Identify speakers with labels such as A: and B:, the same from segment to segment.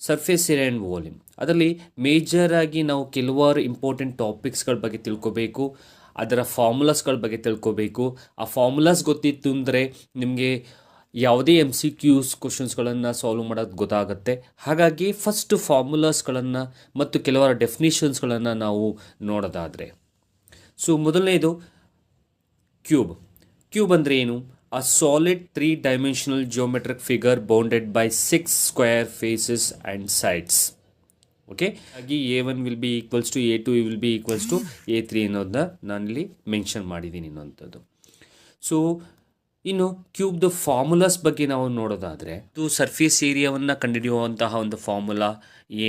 A: Surface area and volume. ಅದರಲ್ಲಿ ಮೇಜರಾಗಿ ನಾವು ಕೆಲವಾರು ಇಂಪಾರ್ಟೆಂಟ್ ಟಾಪಿಕ್ಸ್ಗಳ ಬಗ್ಗೆ ತಿಳ್ಕೊಬೇಕು, ಅದರ ಫಾರ್ಮುಲಾಸ್ಗಳ ಬಗ್ಗೆ ತಿಳ್ಕೊಬೇಕು. ಆ ಫಾರ್ಮುಲಾಸ್ ಗೊತ್ತಿತ್ತು ಅಂದರೆ ನಿಮಗೆ ಯಾವುದೇ MCQs ಕ್ವಶನ್ಸ್ಗಳನ್ನು ಸಾಲ್ವ್ ಮಾಡೋದು ಗೊತ್ತಾಗುತ್ತೆ. ಹಾಗಾಗಿ ಫಸ್ಟ್ ಫಾರ್ಮುಲಾಸ್ಗಳನ್ನು ಮತ್ತು ಕೆಲವರ ಡೆಫಿನಿಷನ್ಸ್ಗಳನ್ನು ನಾವು ನೋಡೋದಾದರೆ, ಸೊ ಮೊದಲನೇದು ಕ್ಯೂಬ್ ಅಂದರೆ ಏನು? A solid 3-dimensional geometric figure bounded by 6 square faces and sides. Okay, ಹಾಗೆ A1 will be equals to A2 will be equals to A3 ಅನ್ನೋದನ್ನ ನಾನಿಲ್ಲಿ ಮೆನ್ಷನ್ ಮಾಡಿದ್ದೀನಿ ಅನ್ನೋಂಥದ್ದು. ಸೊ ಇನ್ನು ಕ್ಯೂಬ್ದು ಫಾರ್ಮುಲಾಸ್ ಬಗ್ಗೆ ನಾವು ನೋಡೋದಾದರೆ, ಇದು ಸರ್ಫೇಸ್ ಏರಿಯಾವನ್ನು ಕಂಡುಹಿಡಿಯುವಂತಹ ಒಂದು ಫಾರ್ಮುಲಾ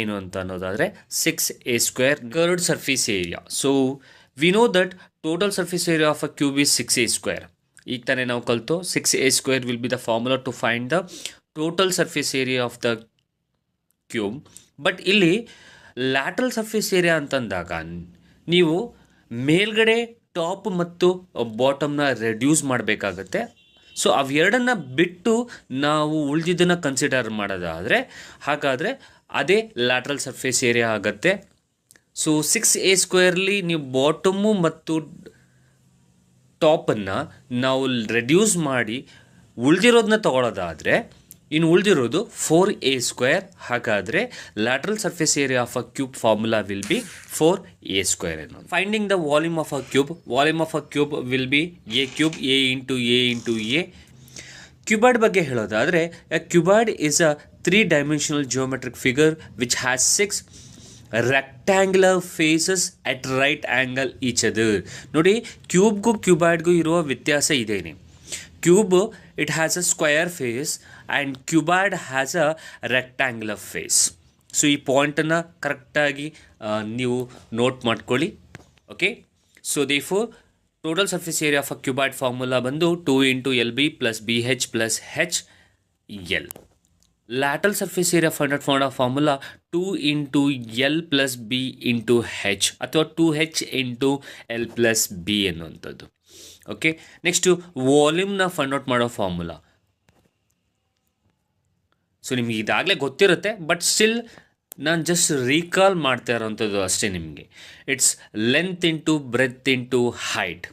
A: ಏನು ಅಂತ ಅನ್ನೋದಾದರೆ 6a² curved surface area. So we know that total surface area of a cube is 6a². ಈಗ ತಾನೇ ನಾವು ಕಲಿತು 6a² will be the formula to find the total surface area of the cube. But ಇಲ್ಲಿ lateral surface area ಅಂತಂದಾಗ ನೀವು ಮೇಲ್ಗಡೆ top ಮತ್ತು ಬಾಟಮ್ನ reduce ಮಾಡಬೇಕಾಗತ್ತೆ. ಸೊ ಅವೆರಡನ್ನು ಬಿಟ್ಟು ನಾವು ಉಳಿದಿದ್ದನ್ನು ಕನ್ಸಿಡರ್ ಮಾಡೋದಾದರೆ ಹಾಗಾದರೆ ಅದೇ ಲ್ಯಾಟ್ರಲ್ ಸರ್ಫೇಸ್ ಏರಿಯಾ ಆಗುತ್ತೆ. ಸೊ 6a² ನೀವು ಬಾಟಮು ಮತ್ತು ಟಾಪನ್ನು ನಾವು ರೆಡ್ಯೂಸ್ ಮಾಡಿ ಉಳಿದಿರೋದನ್ನ ತಗೊಳ್ಳೋದಾದರೆ ಇನ್ನು ಉಳಿದಿರೋದು 4a². ಹಾಗಾದರೆ lateral surface area of a cube formula will be 4a² ಅನ್ನೋದು. Finding the volume of a cube will be a³ a into a. Cuboid ಬಗ್ಗೆ ಹೇಳೋದಾದರೆ, a cuboid is a 3-dimensional geometric figure which has 6 rectangular faces at right angle each other. ನೋಡಿ, ಕ್ಯೂಬ್ಗೂ ಕ್ಯೂಬಾಯ್ಡ್ಗೂ ಇರುವ ವ್ಯತ್ಯಾಸ ಇದೇನೆ. Cube it has a square face and cuboid has a rectangular face. So ಈ ಪಾಯಿಂಟನ್ನು ಕರೆಕ್ಟಾಗಿ ನೀವು ನೋಟ್ ಮಾಡ್ಕೊಳ್ಳಿ. Okay, so therefore total surface area of a cuboid formula ಬಂದು 2 into LB plus BH plus HL. lateral surface area find out formula 2 into L plus B into H ಅಥವಾ 2H into L plus B ಅನ್ನುವಂಥದ್ದು. Okay, next ವಾಲ್ಯೂಮ್ನ find out ಮಾಡೋ formula. So ನಿಮಗೆ ಇದಾಗಲೇ ಗೊತ್ತಿರುತ್ತೆ, but still ನಾನು just recall ಮಾಡ್ತಾ ಇರೋವಂಥದ್ದು ಅಷ್ಟೇ ನಿಮಗೆ. It's length into breadth into height.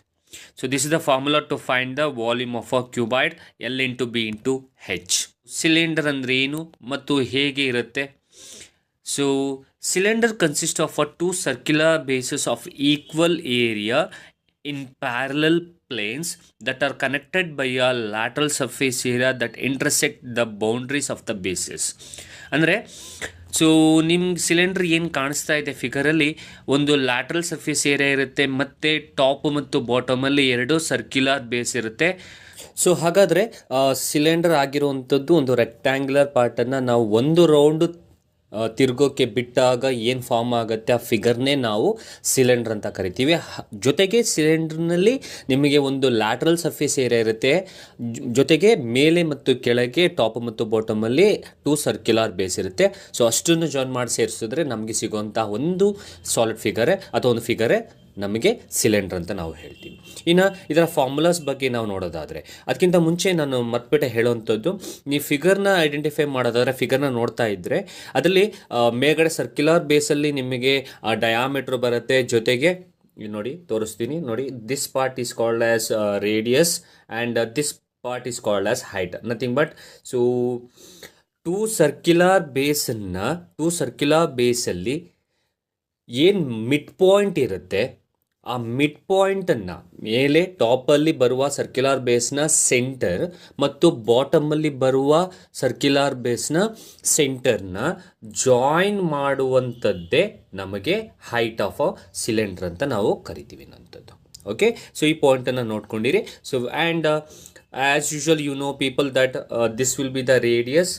A: So this is the formula to find the volume of a cuboid, L into B into H. Cylinder ಅಂದರೆ ಏನು ಮತ್ತು ಹೇಗೆ ಇರುತ್ತೆ? So cylinder consist of a 2 circular bases of equal area in parallel planes that are connected by a lateral surface area that intersect the boundaries of the bases. ಅಂದರೆ so ನಿಮ್ಗೆ cylinder ಏನು ಕಾಣಿಸ್ತಾ ಇದೆ ಫಿಗರಲ್ಲಿ, ಒಂದು ಲ್ಯಾಟ್ರಲ್ ಸರ್ಫೇಸ್ ಏರಿಯಾ ಇರುತ್ತೆ ಮತ್ತು top ಮತ್ತು ಬಾಟಮಲ್ಲಿ 2 circular base ಇರುತ್ತೆ. ಸೊ ಹಾಗಾದರೆ ಸಿಲಿಂಡರ್ ಆಗಿರುವಂಥದ್ದು ಒಂದು ರೆಕ್ಟ್ಯಾಂಗ್ಯುಲರ್ ಪಾರ್ಟನ್ನು ನಾವು ಒಂದು ರೌಂಡು ತಿರುಗೋಕ್ಕೆ ಬಿಟ್ಟಾಗ ಏನು ಫಾರ್ಮ್ ಆಗುತ್ತೆ ಆ ಫಿಗರ್ನೇ ನಾವು ಸಿಲಿಂಡರ್ ಅಂತ ಕರಿತೀವಿ. ಜೊತೆಗೆ ಸಿಲಿಂಡರ್ನಲ್ಲಿ ನಿಮಗೆ ಒಂದು ಲ್ಯಾಟ್ರಲ್ ಸರ್ಫೇಸ್ ಏರಿಯಾ ಇರುತ್ತೆ, ಜೊತೆಗೆ ಮೇಲೆ ಮತ್ತು ಕೆಳಗೆ ಟಾಪ್ ಮತ್ತು ಬಾಟಮಲ್ಲಿ 2 ಸರ್ಕ್ಯುಲರ್ ಬೇಸ್ ಇರುತ್ತೆ. ಸೊ ಅಷ್ಟನ್ನು ಜಾಯಿನ್ ಮಾಡಿ ಸೇರಿಸಿದ್ರೆ ನಮಗೆ ಸಿಗುವಂಥ ಒಂದು ಸಾಲಿಡ್ ಫಿಗರೇ ಅಥವಾ ಒಂದು ಫಿಗರೇ ನಮಗೆ ಸಿಲಿಂಡರ್ ಅಂತ ನಾವು ಹೇಳ್ತೀವಿ. ಇನ್ನು ಇದರ ಫಾರ್ಮುಲಾಸ್ ಬಗ್ಗೆ ನಾವು ನೋಡೋದಾದರೆ, ಅದಕ್ಕಿಂತ ಮುಂಚೆ ನಾನು ಮತ್ಬಿಟ್ಟೆ ಹೇಳುವಂಥದ್ದು, ನೀವು ಫಿಗರ್ನ ಐಡೆಂಟಿಫೈ ಮಾಡೋದಾದರೆ ಫಿಗರ್ನ ನೋಡ್ತಾ ಇದ್ದರೆ ಅದರಲ್ಲಿ ಮೇಲ್ಗಡೆ ಸರ್ಕ್ಯುಲರ್ ಬೇಸಲ್ಲಿ ನಿಮಗೆ ಡಯಾಮೀಟ್ರ್ ಬರುತ್ತೆ. ಜೊತೆಗೆ ನೋಡಿ ತೋರಿಸ್ತೀನಿ ನೋಡಿ, this part is called as radius and this part is called as height. Nothing but so 2 circular ಬೇಸಲ್ಲಿ ಏನು ಮಿಡ್ ಪಾಯಿಂಟ್ ಇರುತ್ತೆ, ಆ ಮಿಡ್ ಪಾಯಿಂಟನ್ನು ಮೇಲೆ ಟಾಪಲ್ಲಿ ಬರುವ ಸರ್ಕ್ಯುಲರ್ ಬೇಸ್ನ ಸೆಂಟರ್ ಮತ್ತು ಬಾಟಮಲ್ಲಿ ಬರುವ ಸರ್ಕ್ಯುಲರ್ ಬೇಸ್ನ ಸೆಂಟರ್ನ ಜಾಯಿನ್ ಮಾಡುವಂಥದ್ದೇ ನಮಗೆ ಹೈಟ್ ಆಫ್ ಅ ಸಿಲಿಂಡರ್ ಅಂತ ನಾವು ಕರಿತೀವಿ ಅನ್ನೋಂಥದ್ದು. ಓಕೆ, ಸೊ ಈ ಪಾಯಿಂಟನ್ನು ನೋಡ್ಕೊಂಡಿರಿ. So and as usual you know people that this will be the radius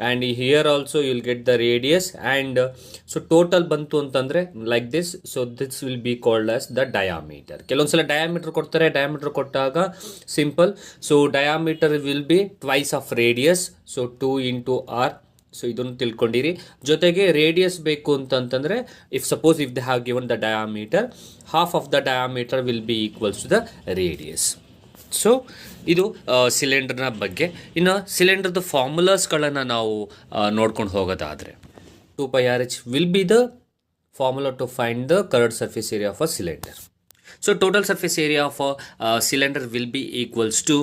A: and here also you will get the radius and so total bantu antandre like this. So this will be called as the diameter. ಕೆಲವೊಂದ್ಸಲ diameter ಕೊಡ್ತಾರೆ, diameter ಕೊಟ್ಟಾಗ simple, so diameter will be twice of radius, so 2 into r. So ಇದನ್ನು ತಿಳ್ಕೊಂಡಿರಿ. ಜೊತೆಗೆ radius ಬೇಕು ಅಂತಂತಂದರೆ if they have given the diameter, half of the diameter will be equals to the radius. So ಇದು ಸಿಲಿಂಡರ್ನ ಬಗ್ಗೆ. ಇನ್ನು ಸಿಲಿಂಡರ್ದು ಫಾರ್ಮುಲಾಸ್ಗಳನ್ನು ನಾವು ನೋಡ್ಕೊಂಡು ಹೋಗೋದಾದರೆ, 2 pi RH will be the formula to find the curved surface area of a cylinder. So total surface area of a cylinder will be equals to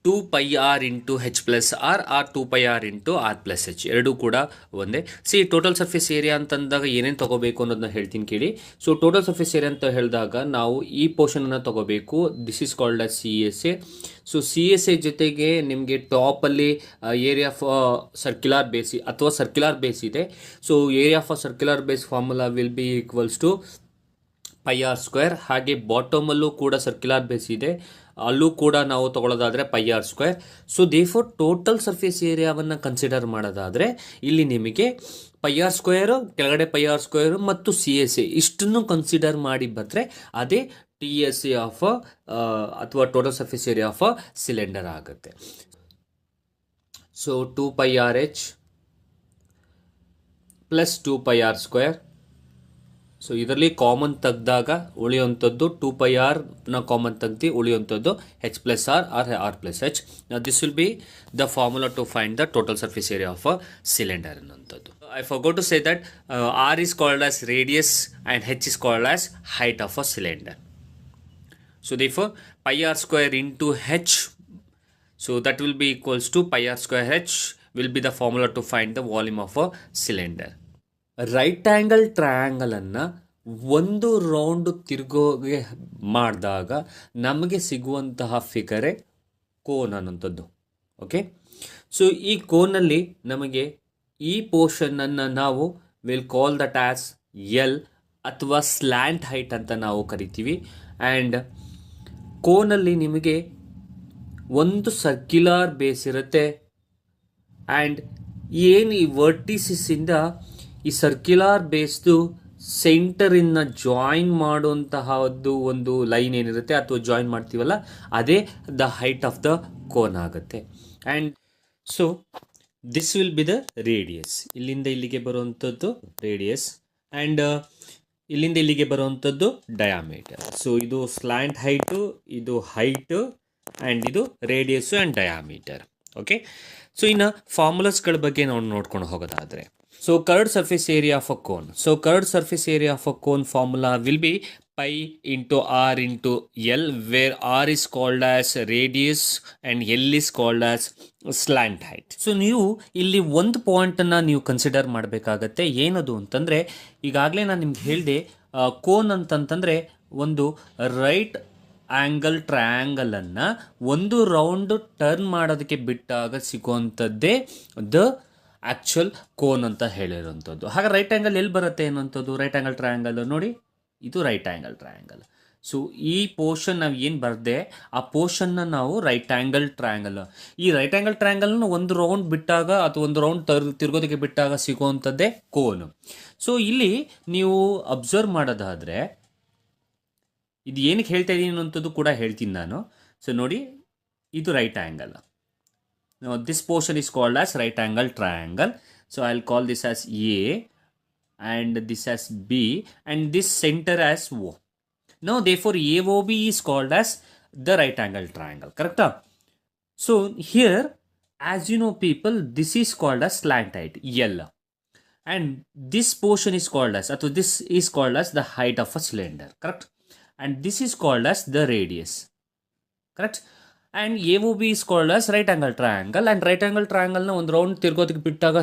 A: 2 pi r into h plus r or 2 pi r into r plus h ಎರಡೂ ಕೂಡ ಒಂದೇ. C total surface area ಅಂತಂದಾಗ ಏನೇನು ತಗೋಬೇಕು ಅನ್ನೋದನ್ನ ಹೇಳ್ತೀನಿ ಕೇಳಿ. So total surface area ಅಂತ ಹೇಳಿದಾಗ ನಾವು ಈ ಪೋರ್ಷನನ್ನು ತಗೋಬೇಕು. This is called as C S A. So C S A ಜೊತೆಗೆ ನಿಮಗೆ ಟಾಪಲ್ಲಿ ಏರಿಯಾ ಆಫ್ ಸರ್ಕ್ಯುಲರ್ ಬೇಸ್ ಅಥವಾ ಸರ್ಕ್ಯುಲರ್ ಬೇಸ್ ಇದೆ. So area of circular base formula will be equals to pi R square. ಹಾಗೆ ಬಾಟಮಲ್ಲೂ ಕೂಡ ಸರ್ಕ್ಯುಲರ್ ಬೇಸ್ ಇದೆ, ಅಲ್ಲೂ ಕೂಡ ನಾವು ತಗೊಳ್ಳೋದಾದರೆ pi R square. So therefore total surface ಏರಿಯಾವನ್ನು ಕನ್ಸಿಡರ್ ಮಾಡೋದಾದರೆ ಇಲ್ಲಿ ನಿಮಗೆ ಪೈ ಆರ್ ಸ್ಕ್ವೇರು, ಕೆಳಗಡೆ ಪೈ ಆರ್ ಸ್ಕ್ವೇರು ಮತ್ತು ಸಿ ಎಸ್ ಎ ಇಷ್ಟನ್ನು ಕನ್ಸಿಡರ್ ಮಾಡಿ ಬಂದರೆ ಅದೇ ಟಿ ಎಸ್ ಎ ಆಫ್ ಅಥವಾ total surface area of cylinder ಆಗುತ್ತೆ. So 2 pi r h plus 2 pi r square. So ಇದರಲ್ಲಿ ಕಾಮನ್ ತೆಗೆದಾಗ ಉಳಿಯುವಂಥದ್ದು 2 pi r ನ ಕಾಮನ್ ತೆಗ್ದು ಉಳಿಯುವಂಥದ್ದು h plus r R r plus h. This will be the formula to find the total surface area of a cylinder ಅನ್ನೋಂಥದ್ದು. I forgot to say that r is called as radius and h is called as height of a cylinder. So therefore pi r square into h, so that will be equals to pi r square h will be the formula to find the volume of a cylinder. Right angle ಟ್ರಯಾಂಗಲನ್ನು ಒಂದು round ತಿರುಗೋಗೆ ಮಾಡಿದಾಗ ನಮಗೆ ಸಿಗುವಂತಹ ಫಿಗರೇ cone ಅನ್ನೋಂಥದ್ದು. Okay, so ಈ ಕೋನಲ್ಲಿ ನಮಗೆ ಈ ಪೋರ್ಷನನ್ನು ನಾವು will call that as L ಅಥವಾ ಸ್ಲ್ಯಾಂಟ್ ಹೈಟ್ ಅಂತ ನಾವು ಕರಿತೀವಿ. ಆ್ಯಂಡ್ ಕೋನಲ್ಲಿ ನಿಮಗೆ ಒಂದು ಸರ್ಕ್ಯುಲರ್ ಬೇಸ್ ಇರುತ್ತೆ. ಆ್ಯಂಡ್ ಏನು ಈ ವರ್ಟಿಸಿಸಿಂದ ಈ ಸರ್ಕ್ಯುಲರ್ ಬೇಸ್ದು ಸೆಂಟರಿನ ಜಾಯಿನ್ ಮಾಡುವಂತಹದ್ದು ಒಂದು ಲೈನ್ ಏನಿರುತ್ತೆ ಅಥವಾ ಜಾಯಿನ್ ಮಾಡ್ತೀವಲ್ಲ ಅದೇ the height of the cone ಆಗುತ್ತೆ. And so this will be the radius. ಇಲ್ಲಿಂದ ಇಲ್ಲಿಗೆ ಬರುವಂಥದ್ದು ರೇಡಿಯಸ್ ಆ್ಯಂಡ್ ಇಲ್ಲಿಂದ ಇಲ್ಲಿಗೆ ಬರುವಂಥದ್ದು ಡಯಾಮೀಟರ್. ಸೊ ಇದು ಸ್ಲ್ಯಾಂಟ್ ಹೈಟು, ಇದು ಹೈಟು ಆ್ಯಂಡ್ ಇದು radius and diameter. Okay, so ಇನ್ನು ಫಾರ್ಮುಲಾಸ್ಗಳ ಬಗ್ಗೆ ನಾವು ನೋಡ್ಕೊಂಡು ಹೋಗೋದಾದರೆ, so curved surface area of a cone. So curved surface area of a cone formula will be pi into r into L, where r is called as radius and L is called as slant height. So ನೀವು ಇಲ್ಲಿ ಒಂದು ಪಾಯಿಂಟನ್ನು ನೀವು consider ಮಾಡಬೇಕಾಗತ್ತೆ. ಏನದು ಅಂತಂದರೆ, ಈಗಾಗಲೇ ನಾನು ನಿಮ್ಗೆ ಹೇಳಿದೆ ಕೋನ್ ಅಂತಂತಂದರೆ ಒಂದು ರೈಟ್ ಆ್ಯಂಗಲ್ ಟ್ರಯಾಂಗಲನ್ನು ಒಂದು ರೌಂಡು ಟರ್ನ್ ಮಾಡೋದಕ್ಕೆ ಬಿಟ್ಟಾಗ ಸಿಗುವಂಥದ್ದೇ ದ ಆ್ಯಕ್ಚುಯಲ್ ಕೋನ್ ಅಂತ ಹೇಳಿರೋಂಥದ್ದು. ಹಾಗೆ ರೈಟ್ ಆ್ಯಂಗಲ್ ಎಲ್ಲಿ ಬರುತ್ತೆ ಅನ್ನೋಂಥದ್ದು? ರೈಟ್ ಆ್ಯಂಗಲ್ ಟ್ರಯಾಂಗಲ್ ನೋಡಿ, ಇದು ರೈಟ್ ಆ್ಯಂಗಲ್ ಟ್ರಯಾಂಗಲ್. ಸೊ ಈ ಪೋರ್ಷನ್ ನಾವು ಏನು ಬರದೆ ಆ ಪೋರ್ಷನ್ನ ನಾವು ರೈಟ್ ಆ್ಯಂಗಲ್ ಟ್ರಯಾಂಗಲ್, ಈ ರೈಟ್ ಆ್ಯಂಗಲ್ ಟ್ರಯಾಂಗಲ್ನ ಒಂದು ರೌಂಡ್ ಬಿಟ್ಟಾಗ ಅಥವಾ ಒಂದು ರೌಂಡ್ ತಿರ್ಗೋದಕ್ಕೆ ಬಿಟ್ಟಾಗ ಸಿಗುವಂಥದ್ದೇ ಕೋನು. ಸೊ ಇಲ್ಲಿ ನೀವು ಅಬ್ಸರ್ವ್ ಮಾಡೋದಾದರೆ ಇದು ಏನಕ್ಕೆ ಹೇಳ್ತಾ ಇದ್ದೀನಿ ಅನ್ನೋಂಥದ್ದು ಕೂಡ ಹೇಳ್ತೀನಿ ನಾನು. ಸೊ ನೋಡಿ, ಇದು right angle. Now this portion is called as right angle triangle. So I'll call this as A and this as B and this center as O. Now therefore AOB is called as the right angle triangle. Correct? So here, as you know people, this is called as slant height L. And this portion is called as, or this is called as the height of a cylinder. Correct? And this is called as the radius. Correct? And A O B is called as right angle triangle. And right angle ಟ್ರಯಾಂಗಲ್ನ ಒಂದು round ತಿರ್ಗೋದಕ್ಕೆ ಬಿಟ್ಟಾಗ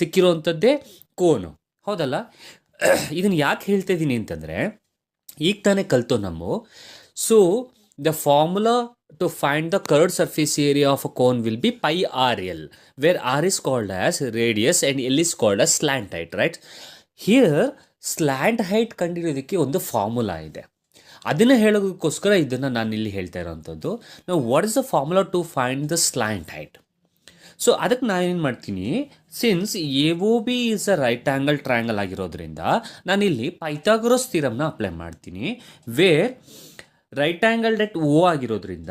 A: ಸಿಕ್ಕಿರೋವಂಥದ್ದೇ ಕೋನು, ಹೌದಲ್ಲ? ಇದನ್ನು ಯಾಕೆ ಹೇಳ್ತಾ ಇದ್ದೀನಿ ಅಂತಂದರೆ, ಈಗ ತಾನೇ ಕಲ್ತು ನಾವು. So the formula to find the curved surface area of a cone will be pi R L, where R is called as radius and L is called as slant height. Right, here slant height ಕಂಡುಹಿಡಿಯೋದಕ್ಕೆ ಒಂದು formula ಇದೆ. ಅದನ್ನು ಹೇಳೋದಕ್ಕೋಸ್ಕರ ಇದನ್ನು ನಾನು ಇಲ್ಲಿ ಹೇಳ್ತಾ ಇರೋವಂಥದ್ದು. ನಾವು what is the formula to find the slant height? So ಅದಕ್ಕೆ ನಾನೇನು ಮಾಡ್ತೀನಿ, since A O B is a right angle triangle ಆಗಿರೋದ್ರಿಂದ ನಾನಿಲ್ಲಿ ಪೈಥಾಗರಸ್ ಥಿಯರಮ್ನ ಅಪ್ಲೈ ಮಾಡ್ತೀನಿ. Where right angle at O ಆಗಿರೋದ್ರಿಂದ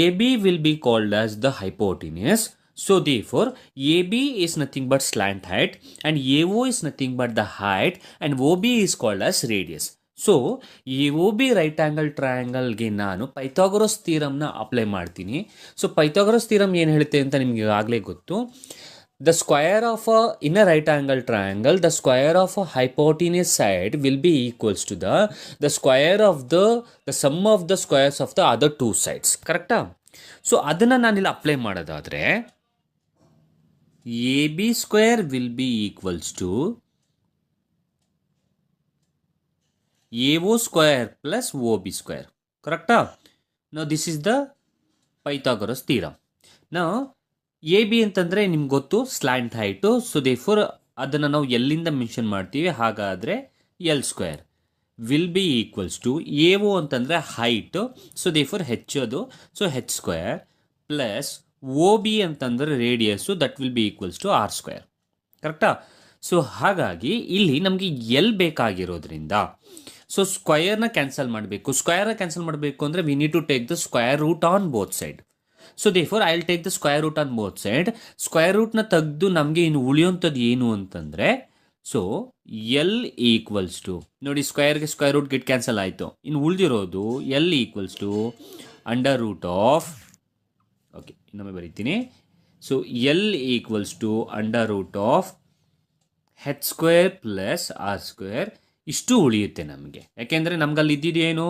A: A B will be called as the hypotenuse. So therefore AB is nothing but slant height and AO is nothing but the height and OB is called as radius. So ಈ O B right angle ಟ್ರಯಾಂಗಲ್ಗೆ ನಾನು Pythagoras ಥಿಯರಮ್ನ apply ಮಾಡ್ತೀನಿ. So Pythagoras theorem ಏನು ಹೇಳುತ್ತೆ ಅಂತ ನಿಮಗೆ ಆಗಲೇ ಗೊತ್ತು. the square of a in a right angle triangle, the square of a hypotenuse side will be equals to the square of the sum of the squares of the other two sides. ಕರೆಕ್ಟಾ? So ಅದನ್ನು ನಾನಿಲ್ಲಿ apply ಮಾಡೋದಾದರೆ A B square will be equals to A O square plus O B square. ಕರೆಕ್ಟಾ? No this is the Pythagoras theorem. No A B ಅಂತಂದರೆ ನಿಮ್ಗೆ ಗೊತ್ತು slant height. So therefore ಅದನ್ನು ನಾವು ಎಲ್ಲಿಂದ ಮೆನ್ಷನ್ ಮಾಡ್ತೀವಿ, ಹಾಗಾದರೆ L square will be equals to A O ಅಂತಂದರೆ ಹೈಟು. ಸೊ ದೇರ್ಫೋರ್ ಹೆಚ್ಚೋದು, so H square plus O B ಅಂತಂದರೆ radius, that will be equals to R square. ಕರೆಕ್ಟಾ? ಸೊ ಹಾಗಾಗಿ ಇಲ್ಲಿ ನಮಗೆ ಎಲ್ ಬೇಕಾಗಿರೋದ್ರಿಂದ ಸೊ ಸ್ಕ್ವಯರ್ನ ಕ್ಯಾನ್ಸಲ್ ಮಾಡಬೇಕು. ಸ್ಕ್ವಯರ್ನ ಕ್ಯಾನ್ಸಲ್ ಮಾಡಬೇಕು ಅಂದರೆ we need to take the square root on both side. So therefore I will take the square root on both side. Square ರೂಟ್ನ ತೆಗೆದು ನಮಗೆ ಇನ್ನು ಉಳಿಯೋಂಥದ್ದು ಏನು ಅಂತಂದರೆ, ಸೊ ಎಲ್ ಈಕ್ವಲ್ಸ್ ಟು, ನೋಡಿ ಸ್ಕ್ವಯರ್ಗೆ ಸ್ಕ್ವಯರ್ ರೂಟ್ ಗೆಟ್ ಕ್ಯಾನ್ಸಲ್ ಆಯಿತು, ಇನ್ನು ಉಳಿದಿರೋದು L equals to under root of, okay ಇನ್ನೊಮ್ಮೆ ಬರೀತೀನಿ. So L equals to under root of H square plus R square. ಇಷ್ಟು ಉಳಿಯುತ್ತೆ ನಮಗೆ, ಯಾಕೆಂದರೆ ನಮ್ಗಲ್ಲಿ ಇದ್ದಿದ್ದೇನು,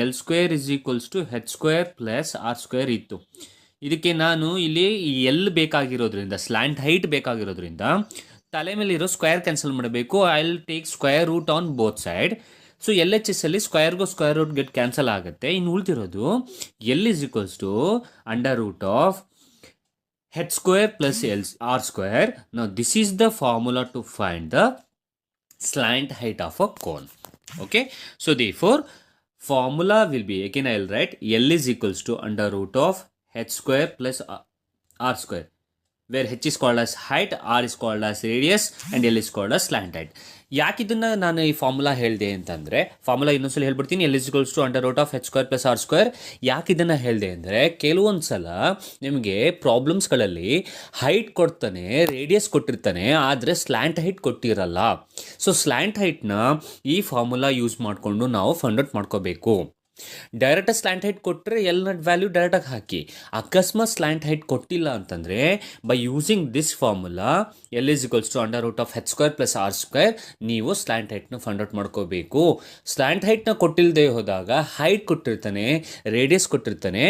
A: L square is equals to H square plus R square ಇತ್ತು. ಇದಕ್ಕೆ ನಾನು ಇಲ್ಲಿ ಎಲ್ ಬೇಕಾಗಿರೋದ್ರಿಂದ, ಸ್ಲ್ಯಾಂಟ್ ಹೈಟ್ ಬೇಕಾಗಿರೋದ್ರಿಂದ ತಲೆ ಮೇಲಿರೋ ಸ್ಕ್ವೇರ್ ಕ್ಯಾನ್ಸಲ್ ಮಾಡಬೇಕು. I will take square root on both side. So L H S ಅಲ್ಲಿ ಸ್ಕ್ವೇರ್ಗೂ ಸ್ಕ್ವೇರ್ ರೂಟ್ ಗೆಟ್ ಕ್ಯಾನ್ಸಲ್ ಆಗುತ್ತೆ. ಇನ್ನು ಉಳಿದಿರೋದು L is equals to under root of H square plus L R square. Now this is the formula to find the slant height of a cone. Okay, so therefore formula will be, again I will write L is equals to under root of h square plus r square, where h is called as height, r is called as radius and L is called as slant height. ಯಾಕೆ ಇದನ್ನು ನಾನು ಈ formula ಹೇಳಿದೆ ಅಂತಂದರೆ, formula ಇನ್ನೊಂದ್ಸಲ ಹೇಳ್ಬಿಡ್ತೀನಿ, L is equals to under root of H square plus R square. ಯಾಕೆ ಇದನ್ನು ಹೇಳಿದೆ ಅಂದರೆ, ಕೆಲವೊಂದು ಸಲ ನಿಮಗೆ ಪ್ರಾಬ್ಲಮ್ಸ್ಗಳಲ್ಲಿ ಹೈಟ್ ಕೊಡ್ತಾನೆ, ರೇಡಿಯಸ್ ಕೊಟ್ಟಿರ್ತಾನೆ, ಆದರೆ ಸ್ಲ್ಯಾಂಟ್ ಹೈಟ್ ಕೊಟ್ಟಿರಲ್ಲ. ಸೊ ಸ್ಲ್ಯಾಂಟ್ ಹೈಟ್ನ ಈ ಫಾರ್ಮುಲಾ ಯೂಸ್ ಮಾಡಿಕೊಂಡು ನಾವು ಫೈಂಡ್ ಔಟ್ ಮಾಡ್ಕೋಬೇಕು. ಡೈರೆಕ್ಟಾಗಿ ಸ್ಲ್ಯಾಂಟ್ ಹೈಟ್ ಕೊಟ್ಟರೆ ಎಲ್ ನಟ್ ವ್ಯಾಲ್ಯೂ ಡೈರೆಕ್ಟಾಗಿ ಹಾಕಿ. ಅಕಸ್ಮಾತ್ ಸ್ಲ್ಯಾಂಟ್ ಹೈಟ್ ಕೊಟ್ಟಿಲ್ಲ ಅಂತಂದರೆ by using this formula L is equals to under root of H square plus R square ನೀವು ಸ್ಲ್ಯಾಂಟ್ ಹೈಟ್ನ ಫೈಂಡ್ ಔಟ್ ಮಾಡ್ಕೋಬೇಕು. ಸ್ಲ್ಯಾಂಟ್ ಹೈಟ್ನ ಕೊಟ್ಟಿಲ್ಲದೆ ಹೋದಾಗ ಹೈಟ್ ಕೊಟ್ಟಿರ್ತಾನೆ, ರೇಡಿಯಸ್ ಕೊಟ್ಟಿರ್ತಾನೆ,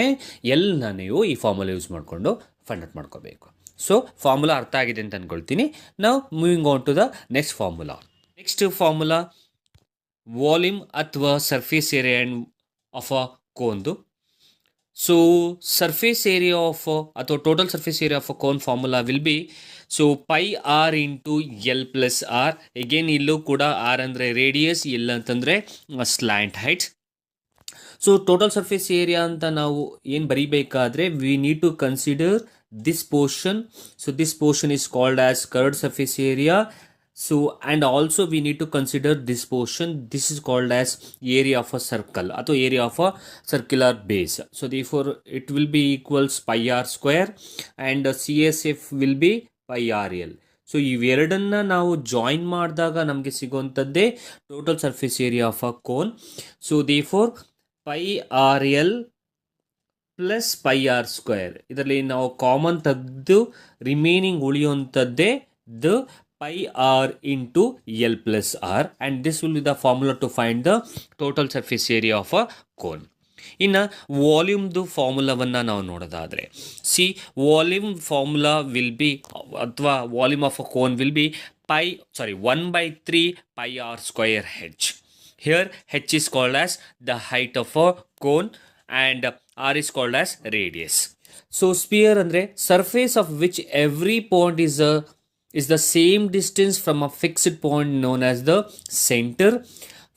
A: ಎಲ್ನ ನೀವು ಈ ಫಾರ್ಮುಲಾ ಯೂಸ್ ಮಾಡಿಕೊಂಡು ಫೈಂಡ್ ಔಟ್ ಮಾಡ್ಕೋಬೇಕು. ಸೊ ಫಾರ್ಮುಲಾ ಅರ್ಥ ಆಗಿದೆ ಅಂತ ಅಂದ್ಕೊಳ್ತೀನಿ. ನಾವು moving on to the next formula. Next formula volume ಅಥವಾ ಸರ್ಫೇಸ್ ಏರಿಯಾ ಆಫ್ ಅ ಕೋನ್ದು. ಸೊ ಸರ್ಫೇಸ್ ಏರಿಯಾ ಆಫ್ ಅಥವಾ total surface area of a cone formula will be so pi R into L plus R. Again ಇಲ್ಲೂ ಕೂಡ R ಅಂದರೆ radius, L ಅಂತಂದರೆ slant height. So total surface area ಅಂತ ನಾವು ಏನು ಬರೀಬೇಕಾದ್ರೆ we need to consider this portion. So this portion is called as curved surface area. So and also we need to consider this portion. This is called as area of a circle or area of a circular base. So therefore it will be equals pi r square and CSF will be pi RL. So ಇವೆರಡನ್ನ ನಾವು join ಮಾಡಿದಾಗ ನಮಗೆ ಸಿಗುವಂಥದ್ದೇ total surface area of a cone. So therefore pi R L plus pi R square, ಇದರಲ್ಲಿ ನಾವು common ತೆಗೆದು remaining ಉಳಿಯುವಂಥದ್ದೇ the pi r into L plus r, and this will be the formula to find the total surface area of a cone. ಇನ್ನು ವಾಲ್ಯೂಮ್ದು ಫಾರ್ಮುಲಾವನ್ನು ನಾವು ನೋಡೋದಾದರೆ, see volume formula will be ಅಥವಾ volume of a cone will be 1/3 pi r square h. Here h is called as the height of a cone and r is called as radius. So sphere ಅಂದರೆ surface of which every point is the same distance from a fixed point known as the center.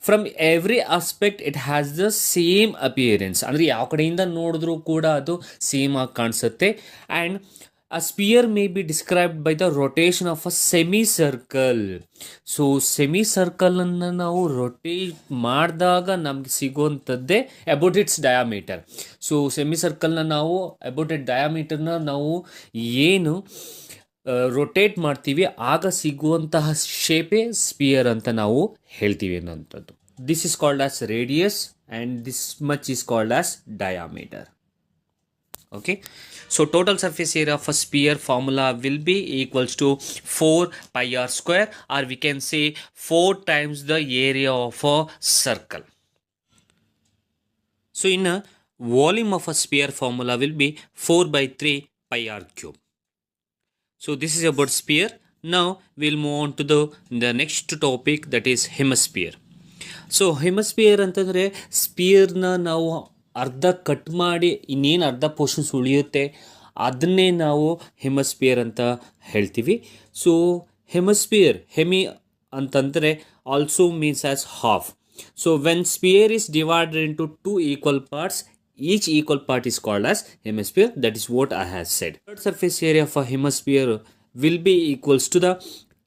A: From every aspect it has the same appearance. ಅಂದರೆ ಯಾವ ಕಡೆಯಿಂದ ನೋಡಿದ್ರೂ ಕೂಡ ಅದು same ಆಗಿ ಕಾಣಿಸುತ್ತೆ. And a sphere may be described by the rotation of a semicircle. So ಸೆಮಿಸರ್ಕಲನ್ನು ನಾವು ರೊಟೇಟ್ ಮಾಡಿದಾಗ ನಮಗೆ ಸಿಗುವಂಥದ್ದೇ ಅಬೌಟ್ ಇಟ್ಸ್ ಡಯಾಮೀಟರ್. ಸೊ ಸೆಮಿಸರ್ಕಲ್ನ ನಾವು ಅಬೌಟ್ ಇಟ್ ಡಯಾಮೀಟರ್ನ ನಾವು ಏನು ರೊಟೇಟ್ ಮಾಡ್ತೀವಿ ಆಗ ಸಿಗುವಂತಹ ಶೇಪೇ ಸ್ಪಿಯರ್ ಅಂತ ನಾವು ಹೇಳ್ತೀವಿ ಅನ್ನೋಂಥದ್ದು. This is called as radius and this much is called as diameter. Okay, so total surface area of a sphere formula will be equals to 4 pi r square, or we can say 4 times the area of a circle. So in a volume of a sphere formula will be 4 by 3 pi r cube. So this is about sphere. Now we'll move on to the next topic, that is hemisphere. So hemisphere ಅಂತಂದರೆ ಸ್ಪಿಯರ್ನ ನಾವು ಅರ್ಧ cut ಮಾಡಿ ಇನ್ನೇನು ಅರ್ಧ portions ಉಳಿಯುತ್ತೆ ಅದನ್ನೇ ನಾವು hemisphere ಅಂತ ಹೇಳ್ತೀವಿ. ಸೊ ಹೆಮಿಸ್ಪಿಯರ್ ಅಂತಂದರೆ also means as half. So when spear is divided into 2 equal parts, each equal part is called as hemisphere. That is what I have said. Third surface area of a hemisphere will be equals to the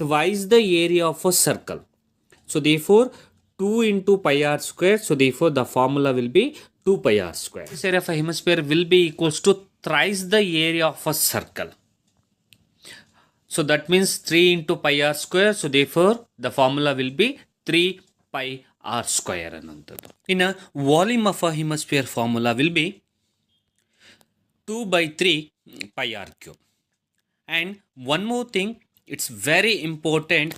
A: twice the area of a circle. So therefore 2 into pi r square, so therefore the formula will be 2 pi r square. This area of a hemisphere will be equals to thrice the area of a circle. So that means 3 into pi r square, so therefore the formula will be 3 pi r square ಅನ್ನುವಂಥದ್ದು. In a volume of a hemisphere formula will be 2 by 3 pi r cube. And one more thing, it's very important,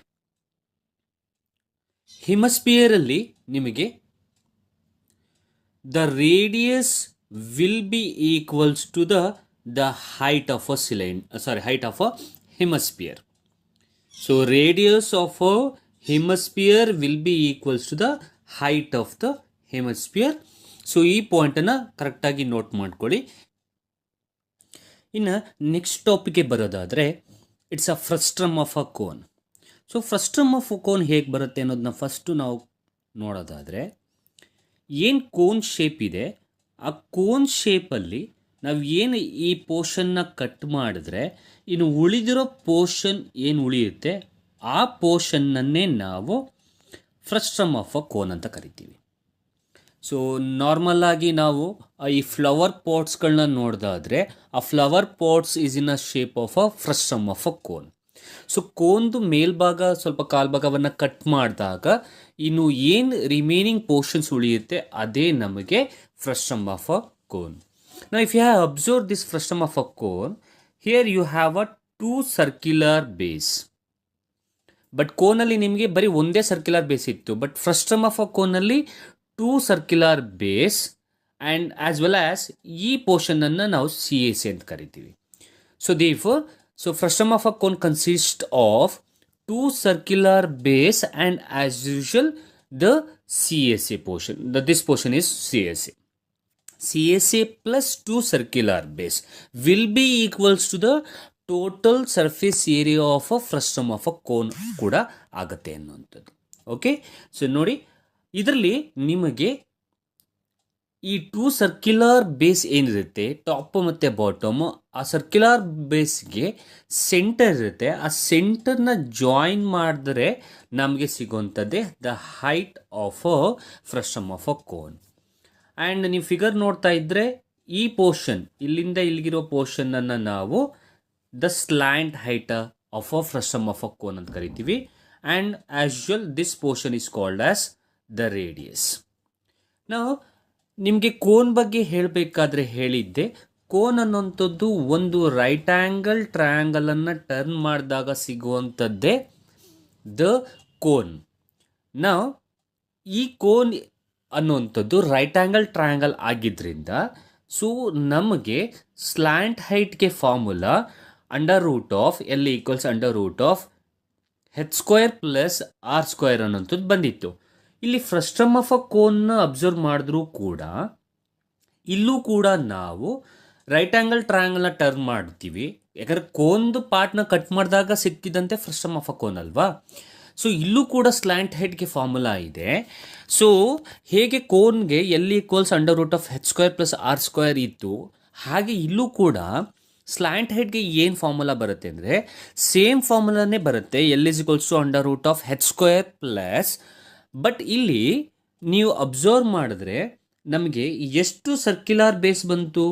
A: hemisphere ಅಲ್ಲಿ ನಿಮಗೆ the radius will be equals to the height of a height of a hemisphere. So radius of a hemisphere will be equals to the height of the hemisphere. So ಈ ಪಾಯಿಂಟನ್ನು ಕರೆಕ್ಟಾಗಿ note ಮಾಡ್ಕೊಳ್ಳಿ. ಇನ್ನು next ಟಾಪಿಕ್ಗೆ ಬರೋದಾದರೆ, it's a frustum of a cone. So frustum of cone ಹೇಗೆ ಬರುತ್ತೆ ಅನ್ನೋದನ್ನ ಫಸ್ಟು ನಾವು ನೋಡೋದಾದರೆ, ಏನು ಕೋನ್ ಶೇಪ್ ಇದೆ ಆ ಕೋನ್ ಶೇಪಲ್ಲಿ ನಾವು ಏನು ಈ ಪೋರ್ಷನ್ನ ಕಟ್ ಮಾಡಿದ್ರೆ ಇನ್ನು ಉಳಿದಿರೋ ಪೋರ್ಷನ್ ಏನು ಉಳಿಯುತ್ತೆ ಆ ಪೋರ್ಷನ್ನನ್ನೇ ನಾವು ಫ್ರಸ್ಟ್ರಮ್ ಆಫ್ ಅ ಕೋನ್ ಅಂತ ಕರಿತೀವಿ. ಸೊ ನಾರ್ಮಲ್ ಆಗಿ ನಾವು ಈ ಫ್ಲವರ್ ಪಾಟ್ಸ್ಗಳನ್ನ ನೋಡೋದಾದರೆ ಆ flower pots is in a shape of a frustum of a cone. So ಕೋನ್ದು ಮೇಲ್ಭಾಗ ಸ್ವಲ್ಪ ಕಾಲ್ಭಾಗವನ್ನು ಕಟ್ ಮಾಡಿದಾಗ ಇನ್ನು ಏನು ರಿಮೈನಿಂಗ್ ಪೋರ್ಷನ್ಸ್ ಉಳಿಯುತ್ತೆ ಅದೇ ನಮಗೆ frustum of a cone. Now if you have observe this frustum of a cone, here you have a 2 circular base. But ಕೋನಲ್ಲಿ ನಿಮಗೆ ಬರೀ ಒಂದೇ ಸರ್ಕ್ಯುಲರ್ ಬೇಸ್ ಇತ್ತು. ಬಟ್ ಫ್ರಸ್ಟ್ರಮ್ ಆಫ್ ಅ ಕೋನಲ್ಲಿ 2 circular base and as well as ಈ ಪೋರ್ಷನನ್ನು ನಾವು CAC ಅಂತ ಕರಿತೀವಿ. So therefore, so frustum of a cone consists of 2 circular base and as usual the CAC portion. This portion is CAC. CAC plus 2 circular base will be equals to the total surface area of a frustum of a cone ಕೂಡ ಆಗುತ್ತೆ ಅನ್ನುವಂಥದ್ದು. Okay, so ನೋಡಿ ಇದರಲ್ಲಿ ನಿಮಗೆ ಈ 2 circular base ಏನಿರುತ್ತೆ top ಮತ್ತು bottom, ಆ ಸರ್ಕ್ಯುಲರ್ ಬೇಸ್ಗೆ ಸೆಂಟರ್ ಇರುತ್ತೆ. ಆ ಸೆಂಟರ್ನ ಜಾಯಿನ್ ಮಾಡಿದ್ರೆ ನಮಗೆ ಸಿಗುವಂಥದ್ದೇ the height of a frustum of a cone. And ನೀವು ಫಿಗರ್ ನೋಡ್ತಾ ಇದ್ದರೆ ಈ ಪೋರ್ಷನ್ ಇಲ್ಲಿಂದ ಇಲ್ಲಿಗಿರೋ ಪೋರ್ಷನನ್ನು ನಾವು the slant height of a frustum of a cone ಅಂತ ಕರಿತೀವಿ. And as usual this portion is called as the radius. ನಾವು ನಿಮಗೆ ಕೋನ್ ಬಗ್ಗೆ ಹೇಳಬೇಕಾದ್ರೆ ಹೇಳಿದ್ದೆ, ಕೋನ್ ಅನ್ನೋಂಥದ್ದು ಒಂದು ರೈಟ್ ಆ್ಯಂಗಲ್ ಟ್ರಯಾಂಗಲನ್ನು ಟರ್ನ್ ಮಾಡಿದಾಗ ಸಿಗುವಂಥದ್ದೇ ದ ಕೋನ್. ನಾವು ಈ ಕೋನ್ ಅನ್ನುವಂಥದ್ದು ರೈಟ್ ಆ್ಯಂಗಲ್ ಟ್ರಯಾಂಗಲ್ ಆಗಿದ್ದರಿಂದ ಸೊ ನಮಗೆ ಸ್ಲ್ಯಾಂಟ್ ಹೈಟ್ಗೆ formula √L equals √h² plus r² ಅನ್ನೋಂಥದ್ದು ಬಂದಿತ್ತು. ಇಲ್ಲಿ ಫ್ರಸ್ಟ್ರಮ್ ಆಫ್ ಅ ಕೋನ್ನ ಅಬ್ಸರ್ವ್ ಮಾಡಿದ್ರೂ ಕೂಡ ಇಲ್ಲೂ ಕೂಡ ನಾವು ರೈಟ್ ಆ್ಯಂಗಲ್ ಟ್ರಯಾಂಗಲ್ನ ಟರ್ನ್ ಮಾಡ್ತೀವಿ. ಯಾಕಂದರೆ ಕೋನ್ದು ಪಾರ್ಟ್ನ ಕಟ್ ಮಾಡಿದಾಗ ಸಿಕ್ಕಿದಂತೆ ಫ್ರಸ್ಟ್ರಮ್ ಆಫ್ ಅ ಕೋನ್ ಅಲ್ವಾ. ಸೊ ಇಲ್ಲೂ ಕೂಡ ಸ್ಲ್ಯಾಂಟ್ ಹೈಟ್ಗೆ ಫಾರ್ಮುಲಾ ಇದೆ. ಸೊ ಹೇಗೆ ಕೋನ್ಗೆ L equals √h² plus r² ಇತ್ತು, ಹಾಗೆ ಇಲ್ಲೂ ಕೂಡ ಸ್ಲ್ಯಾಂಟ್ ಹೈಟ್ಗೆ ಏನು ಫಾರ್ಮುಲಾ ಬರುತ್ತೆ ಅಂದರೆ ಸೇಮ್ ಫಾರ್ಮುಲಾನೇ ಬರುತ್ತೆ, L equals √h² plus. But ಇಲ್ಲಿ ನೀವು ಅಬ್ಸರ್ವ್ ಮಾಡಿದ್ರೆ ನಮಗೆ ಎಷ್ಟು ಸರ್ಕ್ಯುಲರ್ ಬೇಸ್ ಬಂತು,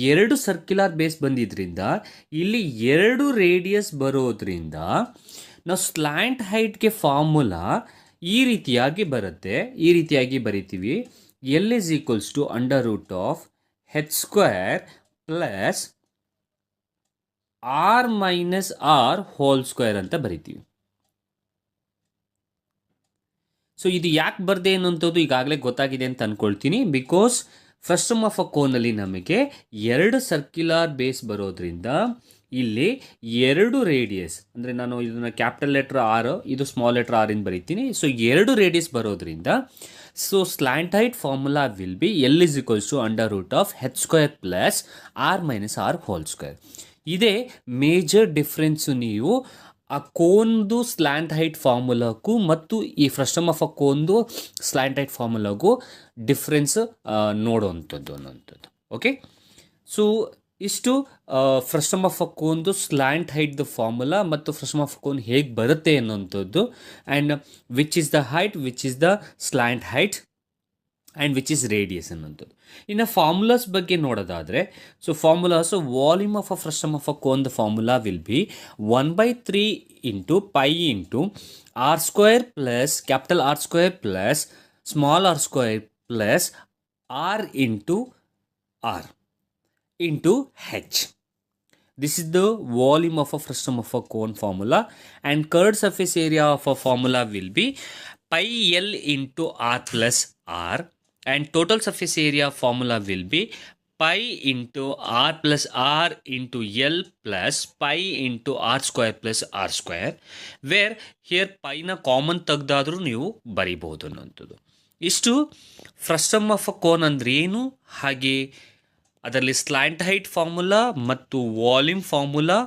A: 2 ಸರ್ಕ್ಯುಲರ್ ಬೇಸ್ ಬಂದಿದ್ದರಿಂದ ಇಲ್ಲಿ 2 ರೇಡಿಯಸ್ ಬರೋದ್ರಿಂದ ನಾವು ಸ್ಲ್ಯಾಂಟ್ ಹೈಟ್ಗೆ ಫಾರ್ಮುಲಾ ಈ ರೀತಿಯಾಗಿ ಬರುತ್ತೆ. ಈ ರೀತಿಯಾಗಿ ಬರಿತೀವಿ, L is equals to √h² plus R minus R whole square ಅಂತ ಬರಿತೀವಿ. ಸೊ ಇದು ಯಾಕೆ ಬರ್ದೆ ಅನ್ನೋಂಥದ್ದು ಈಗಾಗಲೇ ಗೊತ್ತಾಗಿದೆ ಅಂತ ಅಂದ್ಕೊಳ್ತೀನಿ. ಬಿಕಾಸ್ ಫ್ರಸ್ಟಮ್ ಆಫ್ ಅ ಕೋನಲ್ಲಿ ನಮಗೆ 2 ಸರ್ಕ್ಯುಲರ್ ಬೇಸ್ ಬರೋದ್ರಿಂದ ಇಲ್ಲಿ 2 ರೇಡಿಯಸ್, ಅಂದರೆ ನಾನು ಇದನ್ನು ಕ್ಯಾಪಿಟಲ್ ಲೆಟರ್ ಆರ್, ಇದು ಸ್ಮಾಲ್ ಲೆಟರ್ ಆರ್ ಇಂದ ಬರೀತೀನಿ. ಸೊ 2 ರೇಡಿಯಸ್ ಬರೋದ್ರಿಂದ so slant height formula will be L is equals to under root of H square plus R minus R whole square. ಇದೇ ಮೇಜರ್ ಡಿಫ್ರೆನ್ಸು ನೀವು ಆ ಕೋನ್ದು slant height ಫಾರ್ಮುಲಾಗೂ ಮತ್ತು ಈ ಫ್ರಸ್ಟಮ್ ಆಫ್ ಅ ಕೋನ್ದು ಸ್ಲ್ಯಾಂಟ್ ಹೈಟ್ ಫಾರ್ಮುಲಾಗೂ ಡಿಫ್ರೆನ್ಸ್ ನೋಡುವಂಥದ್ದು ಅನ್ನೋಂಥದ್ದು. ಓಕೆ, ಸೊ ಇಷ್ಟು ಫ್ರಸ್ಟಮ್ ಆಫ್ ಅ ಕೋನ್ದು ಸ್ಲ್ಯಾಂಟ್ ಹೈಟ್ದು ಫಾರ್ಮುಲಾ ಮತ್ತು ಫ್ರಸ್ಟಮ್ ಆಫ್ ಕೋನ್ ಹೇಗೆ ಬರುತ್ತೆ ಅನ್ನೋಂಥದ್ದು, and which is the height, which is the slant height and which is radius ಅನ್ನೋಂಥದ್ದು. ಇನ್ನು ಫಾರ್ಮುಲಾಸ್ ಬಗ್ಗೆ ನೋಡೋದಾದರೆ, so formulas volume of a frustum of a cone the formula will be 1/3 into pi into R square plus capital R square plus small R square plus R into R into H. This is the volume of a frustum of a cone formula, and curved surface area of a formula will be pi L into R plus R, and total surface area formula will be pi into R plus R into L plus pi into R square plus R square, where here pi na common ತೆಗೆದಾದರೂ ನೀವು ಬರೀಬಹುದು ಅನ್ನೋಂಥದ್ದು. ಇಷ್ಟು frustum of a cone ಅಂದ್ರೆ ಏನು, ಹಾಗೆ ಅದರಲ್ಲಿ slant height formula ಮತ್ತು volume formula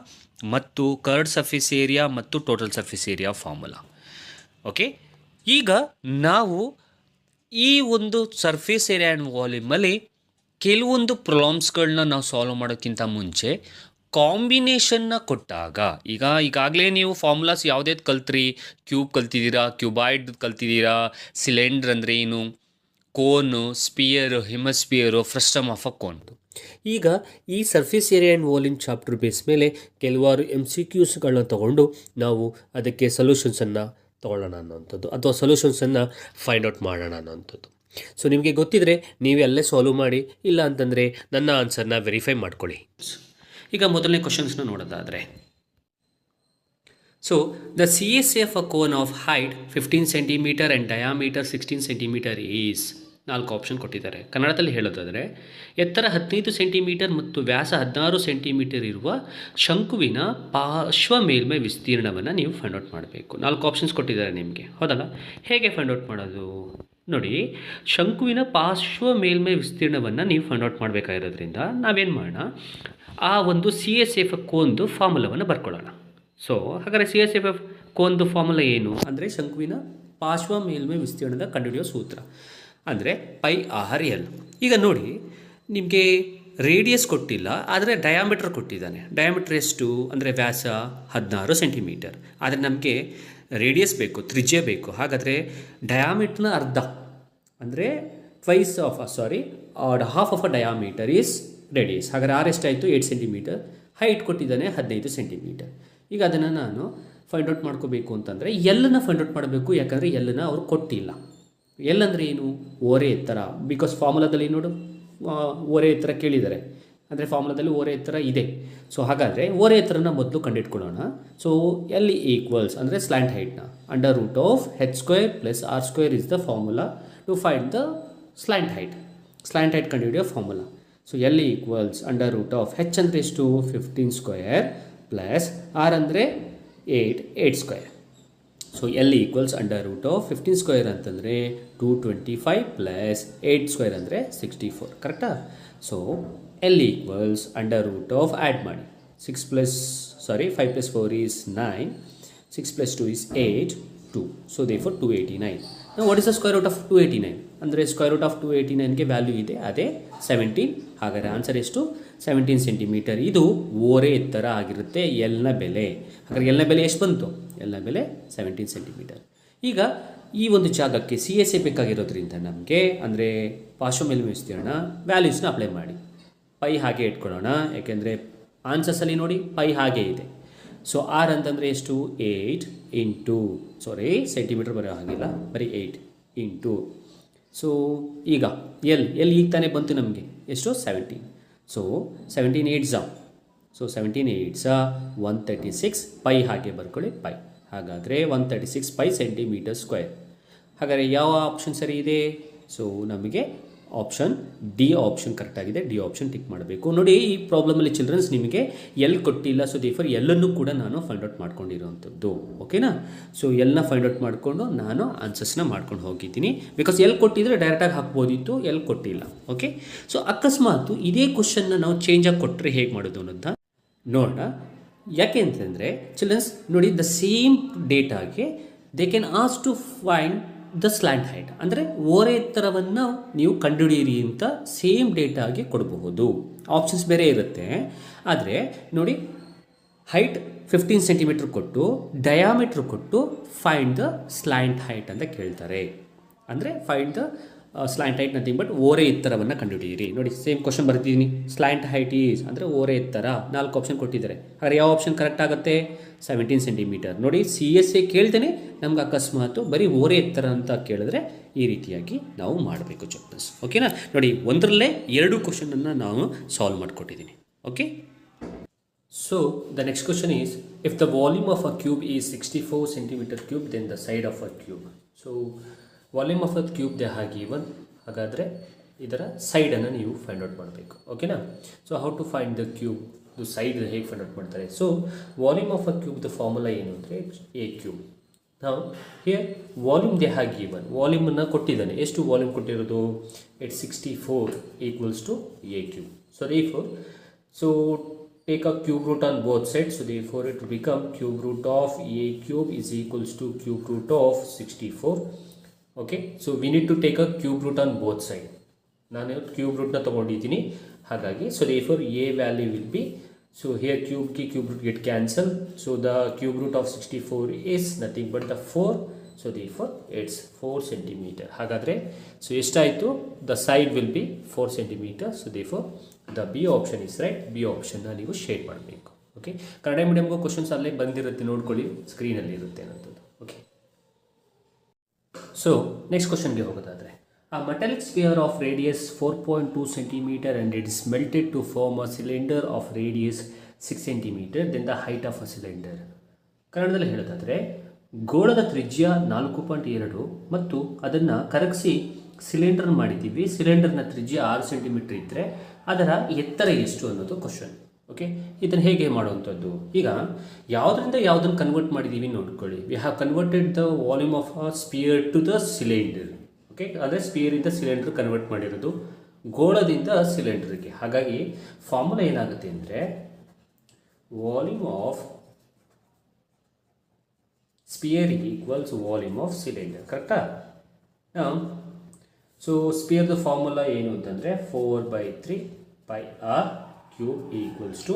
A: ಮತ್ತು curved surface area ಮತ್ತು total surface area formula. Okay, ಈಗ ನಾವು ಈ ಒಂದು ಸರ್ಫೇಸ್ ಏರಿಯಾ ಆ್ಯಂಡ್ ವಾಲ್ಯೂಮಲ್ಲಿ ಕೆಲವೊಂದು ಪ್ರಾಬ್ಲಮ್ಸ್ಗಳನ್ನ ನಾವು ಸಾಲ್ವ್ ಮಾಡೋಕ್ಕಿಂತ ಮುಂಚೆ ಕಾಂಬಿನೇಷನ್ನ ಕೊಟ್ಟಾಗ, ಈಗಾಗಲೇ ನೀವು ಫಾರ್ಮುಲಾಸ್ ಯಾವುದೇ ಕಲ್ತ್ರಿ, ಕ್ಯೂಬ್ ಕಲ್ತಿದ್ದೀರಾ, ಕ್ಯೂಬಾಯ್ಡ್ ಕಲ್ತಿದ್ದೀರಾ, ಸಿಲಿಂಡ್ರ್ ಅಂದರೆ ಏನು, ಕೋನು, sphere, ಹಿಮಸ್ಪಿಯರು, frustum of a cone. ಈಗ ಈ surface area and volume chapter base ಮೇಲೆ ಕೆಲವಾರು MCQಸ್ಗಳನ್ನ ತೊಗೊಂಡು ನಾವು ಅದಕ್ಕೆ ಸೊಲ್ಯೂಷನ್ಸನ್ನು ತೊಗೊಳ್ಳೋಣ ಅನ್ನೋಂಥದ್ದು, ಅಥವಾ ಸೊಲ್ಯೂಷನ್ಸನ್ನು ಫೈಂಡ್ ಔಟ್ ಮಾಡೋಣ ಅನ್ನೋಂಥದ್ದು. ಸೊ ನಿಮಗೆ ಗೊತ್ತಿದ್ದರೆ ನೀವು ಅಲ್ಲೇ ಸಾಲ್ವ್ ಮಾಡಿ, ಇಲ್ಲ ಅಂತಂದರೆ ನನ್ನ ಆನ್ಸರ್ನ ವೆರಿಫೈ ಮಾಡ್ಕೊಳ್ಳಿ. ಈಗ ಮೊದಲನೇ ಕ್ವಶನ್ಸ್ನ ನೋಡೋದಾದರೆ, so the CSA of a cone of height 15 centimetre and diameter 16 centimetre is, 4 option ಕೊಟ್ಟಿದ್ದಾರೆ. ಕನ್ನಡದಲ್ಲಿ ಹೇಳೋದಾದರೆ, ಎತ್ತರ 15 ಸೆಂಟಿಮೀಟರ್ ಮತ್ತು ವ್ಯಾಸ 16 ಸೆಂಟಿಮೀಟರ್ ಇರುವ ಶಂಕುವಿನ ಪಾರ್ಶ್ವ ಮೇಲ್ಮೈ ವಿಸ್ತೀರ್ಣವನ್ನು ನೀವು ಫೈಂಡ್ ಔಟ್ ಮಾಡಬೇಕು. 4 ಆಪ್ಷನ್ಸ್ ಕೊಟ್ಟಿದ್ದಾರೆ ನಿಮಗೆ, ಹೌದಲ್ಲ? ಹೇಗೆ ಫೈಂಡ್ ಔಟ್ ಮಾಡೋದು ನೋಡಿ, ಶಂಕುವಿನ ಪಾರ್ಶ್ವ ಮೇಲ್ಮೈ ವಿಸ್ತೀರ್ಣವನ್ನು ನೀವು ಫೈಂಡ್ ಔಟ್ ಮಾಡಬೇಕಾಗಿರೋದ್ರಿಂದ ನಾವೇನು ಮಾಡೋಣ, ಆ ಒಂದು CSA ಆಫ್ ಕೋನ್ದು ಫಾರ್ಮುಲಾವನ್ನು ಬರ್ಕೊಳ್ಳೋಣ. ಸೊ ಹಾಗಾದರೆ CSA ಆಫ್ ಕೋನ್ದು ಫಾರ್ಮುಲಾ ಏನು ಅಂದರೆ, ಶಂಕುವಿನ ಪಾರ್ಶ್ವ ಮೇಲ್ಮೈ ವಿಸ್ತೀರ್ಣದ ಕಂಡುಹಿಡಿಯೋ ಸೂತ್ರ ಅಂದರೆ ಪೈ ಆರ್ ಎಲ್. ಈಗ ನೋಡಿ, ನಿಮಗೆ ರೇಡಿಯಸ್ ಕೊಟ್ಟಿಲ್ಲ, ಆದರೆ ಡಯಾಮೀಟರ್ ಕೊಟ್ಟಿದ್ದಾನೆ. ಡಯಾಮೀಟರ್ ಎಷ್ಟು ಅಂದರೆ ವ್ಯಾಸ 16 ಸೆಂಟಿಮೀಟರ್, ಆದರೆ ನಮಗೆ ರೇಡಿಯಸ್ ಬೇಕು, ತ್ರಿಜ್ಯ ಬೇಕು. ಹಾಗಾದರೆ ಡಯಾಮೀಟರ್ನ ಅರ್ಧ ಅಂದರೆ half of a diameter is radius. ಹಾಗಾದರೆ ಆರ್ ಎಷ್ಟಾಯಿತು? 8 ಸೆಂಟಿಮೀಟರ್. ಹೈಟ್ ಕೊಟ್ಟಿದ್ದಾನೆ 15 ಸೆಂಟಿಮೀಟರ್. ಈಗ ಅದನ್ನು ನಾನು ಫೈಂಡ್ ಔಟ್ ಮಾಡ್ಕೋಬೇಕು ಅಂತಂದರೆ ಎಲ್ಲನ್ನು ಫೈಂಡ್ ಔಟ್ ಮಾಡಬೇಕು, ಯಾಕಂದರೆ ಎಲ್ಲನ್ನು ಅವ್ರು ಕೊಟ್ಟಿಲ್ಲ. ಎಲ್ ಅಂದರೆ ಏನು? ಓರೆ ಎತ್ತರ. ಬಿಕಾಸ್ ಫಾರ್ಮುಲಾದಲ್ಲಿ ನೋಡು, ಓರೆ ಎತ್ತರ ಕೇಳಿದ್ದಾರೆ, ಅಂದರೆ ಫಾರ್ಮುಲಾದಲ್ಲಿ ಓರೆ ಎತ್ತರ ಇದೆ. ಸೊ ಹಾಗಾದರೆ ಓರೆ ಎತ್ತರನ ಮೊದಲು ಕಂಡುಹಿಡ್ಕೊಳ್ಳೋಣ. ಸೊ ಎಲ್ ಈಕ್ವಲ್ಸ್ ಅಂದರೆ ಸ್ಲ್ಯಾಂಟ್ ಹೈಟ್ನ under root of H square plus R square is the formula to find the slant height. Slant height ಕಂಡುಹಿಡಿಯೋ formula. So L equals under root of H ಅಂದರೆ ಎಷ್ಟು? 15 ಸ್ಕ್ವೇರ್ ಪ್ಲಸ್ ಆರ್ ಅಂದರೆ 8 square. So L equals under root of 15 square ಅಂತಂದರೆ 225 plus 8 square ಅಂದರೆ 64. ಕರೆಕ್ಟಾ? So L equals under root of add ಮಾಡಿ, 5 + 4 is 9, 6 + 2 is 8, 2. So therefore 289. What is the square root of 289 ಅಂದರೆ square root of 289ಗೆ value ಇದೆ, ಅದೇ 17. ಹಾಗಾದರೆ answer ಎಷ್ಟು? 17 ಸೆಂಟಿಮೀಟರ್. ಇದು ಓರೆ ಎತ್ತರ ಆಗಿರುತ್ತೆ ಎಲ್ನ ಬೆಲೆ. ಹಾಗಾದರೆ ಎಲ್ನ ಬೆಲೆ ಎಷ್ಟು ಬಂತು? ಎಲ್ನ ಬೆಲೆ 17 ಸೆಂಟಿಮೀಟರ್. ಈಗ ಈ ಒಂದು ಜಾಗಕ್ಕೆ CSA ಬೇಕಾಗಿರೋದ್ರಿಂದ ನಮಗೆ ಅಂದರೆ ಪಾರ್ಶ್ವ ಮೇಲ್ಮೈ ವಿಸ್ತೀರ್ಣ ವ್ಯಾಲ್ಯೂಸ್ನ ಅಪ್ಲೈ ಮಾಡಿ. ಪೈ ಹಾಗೆ ಇಟ್ಕೊಳ್ಳೋಣ, ಯಾಕೆಂದರೆ ಆನ್ಸರ್ಸಲ್ಲಿ ನೋಡಿ ಪೈ ಹಾಗೆ ಇದೆ. ಸೊ ಆರ್ ಅಂತಂದರೆ ಎಷ್ಟು? 8 ಇಂಟು ಸೆಂಟಿಮೀಟರ್ ಬರೋ ಹಾಗಿಲ್ಲ, ಬರೀ 8 ಇಂಟು. ಸೊ ಈಗ ಎಲ್ ಈಗ ತಾನೇ ಬಂತು ನಮಗೆ ಎಷ್ಟು? 17.
B: So 17 8s, so 17 8s 136 pi ಹಾಗೆ ಬರ್ಕೊಳ್ಳಿ ಪೈ. ಹಾಗಾದರೆ 136 ಪೈ ಸೆಂಟಿಮೀಟರ್ ಸ್ಕ್ವೇರ್. ಹಾಗಾದರೆ ಯಾವ ಆಪ್ಷನ್ ಸರಿ ಇದೆ? ಸೊ ನಮಗೆ ಆಪ್ಷನ್ ಡಿ ಆಪ್ಷನ್ ಕರೆಕ್ಟಾಗಿದೆ. ಡಿ ಆಪ್ಷನ್ ಟಿಕ್ ಮಾಡಬೇಕು. ನೋಡಿ, ಈ ಪ್ರಾಬ್ಲಮಲ್ಲಿ ಚಿಲ್ಡ್ರನ್ಸ್ ನಿಮಗೆ ಎಲ್ ಕೊಟ್ಟಿಲ್ಲ, ಸೊ ದೇಫರ್ ಎಲ್ಲನ್ನು ಕೂಡ ನಾನು ಫೈಂಡ್ ಔಟ್ ಮಾಡ್ಕೊಂಡಿರೋವಂಥದ್ದು. ಓಕೆನಾ? ಸೊ ಎಲ್ಲನ್ನ ಫೈಂಡ್ ಔಟ್ ಮಾಡಿಕೊಂಡು ನಾನು ಆನ್ಸರ್ಸ್ನ ಮಾಡ್ಕೊಂಡು ಹೋಗಿದ್ದೀನಿ. ಬಿಕಾಸ್ ಎಲ್ ಕೊಟ್ಟಿದ್ರೆ ಡೈರೆಕ್ಟಾಗಿ ಹಾಕ್ಬೋದಿತ್ತು, ಎಲ್ ಕೊಟ್ಟಿಲ್ಲ. ಓಕೆ, ಸೊ ಅಕಸ್ಮಾತ್ ಇದೇ ಕ್ವಶನ್ನ ನಾವು ಚೇಂಜಾಗಿ ಕೊಟ್ಟರೆ ಹೇಗೆ ಮಾಡೋದು ಅನ್ನೋದನ್ನ ನೋಡೋಣ. ಯಾಕೆ ಅಂತಂದರೆ ಚಿಲ್ಡ್ರನ್ಸ್ ನೋಡಿ, ದ ಸೇಮ್ ಡೇಟಾಗೆ they can ask to find the slant height, ಅಂದರೆ ಓರೆ ಎತ್ತರವನ್ನು ನೀವು ಕಂಡುಹಿಡಿಯಿರಿ ಅಂತ ಸೇಮ್ ಡೇಟಾಗೆ ಕೊಡಬಹುದು. ಆಪ್ಷನ್ಸ್ ಬೇರೆ ಇರುತ್ತೆ. ಆದರೆ ನೋಡಿ, ಹೈಟ್ 15 ಸೆಂಟಿಮೀಟರ್ ಕೊಟ್ಟು ಡಯಾಮೀಟ್ರ್ ಕೊಟ್ಟು ಫೈಂಡ್ ದ ಸ್ಲ್ಯಾಂಟ್ ಹೈಟ್ ಅಂತ ಕೇಳ್ತಾರೆ. ಅಂದರೆ find the slant height nothing but ಓರೆ ಎತ್ತರವನ್ನು ಕಂಡುಹಿಡಿಯಿರಿ. ನೋಡಿ, ಸೇಮ್ ಕ್ವಶನ್ ಬರ್ತಿದ್ದೀನಿ. ಸ್ಲ್ಯಾಂಟ್ ಹೈಟ್ ಈಸ್ ಅಂದರೆ ಓರೆ ಎತ್ತರ. 4 ಆಪ್ಷನ್ ಕೊಟ್ಟಿದ್ದಾರೆ. ಹಾಗಾದ್ರೆ ಯಾವ ಆಪ್ಷನ್ ಕರೆಕ್ಟ್ ಆಗುತ್ತೆ? 17 ಸೆಂಟಿಮೀಟರ್. ನೋಡಿ, CSA ಕೇಳ್ತೇನೆ ನಮ್ಗೆ ಅಕಸ್ಮಾತು ಬರೀ ಓರೆ ಎತ್ತರ ಅಂತ ಕೇಳಿದ್ರೆ ಈ ರೀತಿಯಾಗಿ ನಾವು ಮಾಡಬೇಕು ಚಿಲ್ಡ್ರನ್ಸ್. ಓಕೆನಾ? ನೋಡಿ, ಒಂದರಲ್ಲೇ 2 ಕ್ವಶನನ್ನು ನಾವು ಸಾಲ್ವ್ ಮಾಡಿಕೊಟ್ಟಿದ್ದೀನಿ. Okay, so the next question is, if the volume of a cube is 64 centimetre cube then the side of a cube. So volume of a cube they given. ಹಾಗಾದರೆ ಇದರ ಸೈಡನ್ನು ನೀವು ಫೈಂಡ್ ಔಟ್ ಮಾಡಬೇಕು. ಓಕೆನಾ? So how to find the cube, ಇದು side ಹೇಗೆ find out ಮಾಡ್ತಾರೆ? So volume of a cube the formula ಏನು ಅಂದರೆ ಎ ಕ್ಯೂಬ್. ನಾವು ಹಿಯರ್ ವಾಲ್ಯೂಮ್ ದೇ ಗಿವನ್, ವಾಲ್ಯೂಮನ್ನು ಕೊಟ್ಟಿದ್ದಾನೆ. ಎಷ್ಟು ವಾಲ್ಯೂಮ್ ಕೊಟ್ಟಿರೋದು? It's 64 equals to A cube. So therefore, so take a cube root on both sides, so therefore it will become cube root of a cube is equals to cube root of 64. Okay, so we need to take a cube root on both sides. ನಾನು cube ರೂಟ್ನ ತೊಗೊಂಡಿದ್ದೀನಿ. ಹಾಗಾಗಿ so therefore a value will be, so here cube root get cancelled, so the cube root of 64 is nothing but the 4, so therefore it's 4 centimeter. ಹಾಗಾದರೆ so ಎಷ್ಟಾಯಿತು? the side will be 4 centimeter, so therefore the B option is right. B optionನ ನೀವು shade ಮಾಡಬೇಕು. Okay, Kannada ಮೀಡಿಯಮ್ಗೂ questions ಅಲ್ಲೇ ಬಂದಿರುತ್ತೆ, ನೋಡ್ಕೊಳ್ಳಿ, ಸ್ಕ್ರೀನಲ್ಲಿ ಇರುತ್ತೆ ಅನ್ನೋದು. Okay, so next ಕ್ವಶನ್ಗೆ ಹೋಗೋದಾದರೆ, a metallic sphere of radius 4.2 centimeter and it is melted to form a cylinder of radius 6 centimeter, then the height of a cylinder. ಕನ್ನಡದಲ್ಲಿ ಹೇಳೋದಾದರೆ, ಗೋಳದ ತ್ರಿಜ್ಯ 4.2 ಮತ್ತು ಅದನ್ನು ಕರಗಿಸಿ ಸಿಲಿಂಡರ್ ಮಾಡಿದ್ದೀವಿ. ಸಿಲಿಂಡರ್ನ ತ್ರಿಜ್ಯ 6 ಸೆಂಟಿಮೀಟರ್ ಇದ್ದರೆ ಅದರ ಎತ್ತರ ಎಷ್ಟು ಅನ್ನೋದು ಕ್ವಶನ್. ಓಕೆ, ಇದನ್ನು ಹೇಗೆ ಮಾಡುವಂಥದ್ದು? ಈಗ ಯಾವುದರಿಂದ ಯಾವುದನ್ನು ಕನ್ವರ್ಟ್ ಮಾಡಿದ್ದೀವಿ ನೋಡ್ಕೊಳ್ಳಿ. We have converted the volume of a sphere to the cylinder. Okay, ಅಂದರೆ ಸ್ಪಿಯರಿಂದ ಸಿಲಿಂಡರ್ ಕನ್ವರ್ಟ್ ಮಾಡಿರೋದು ಗೋಳದಿಂದ ಸಿಲಿಂಡರ್ಗೆ. ಹಾಗಾಗಿ ಫಾರ್ಮುಲಾ ಏನಾಗುತ್ತೆ ಅಂದರೆ volume of sphere equals volume of cylinder. ಕರೆಕ್ಟಾ? ಸೊ ಸ್ಪಿಯರ್ದು ಫಾರ್ಮುಲಾ ಏನು ಅಂತಂದರೆ 4/3 pi R cube equals to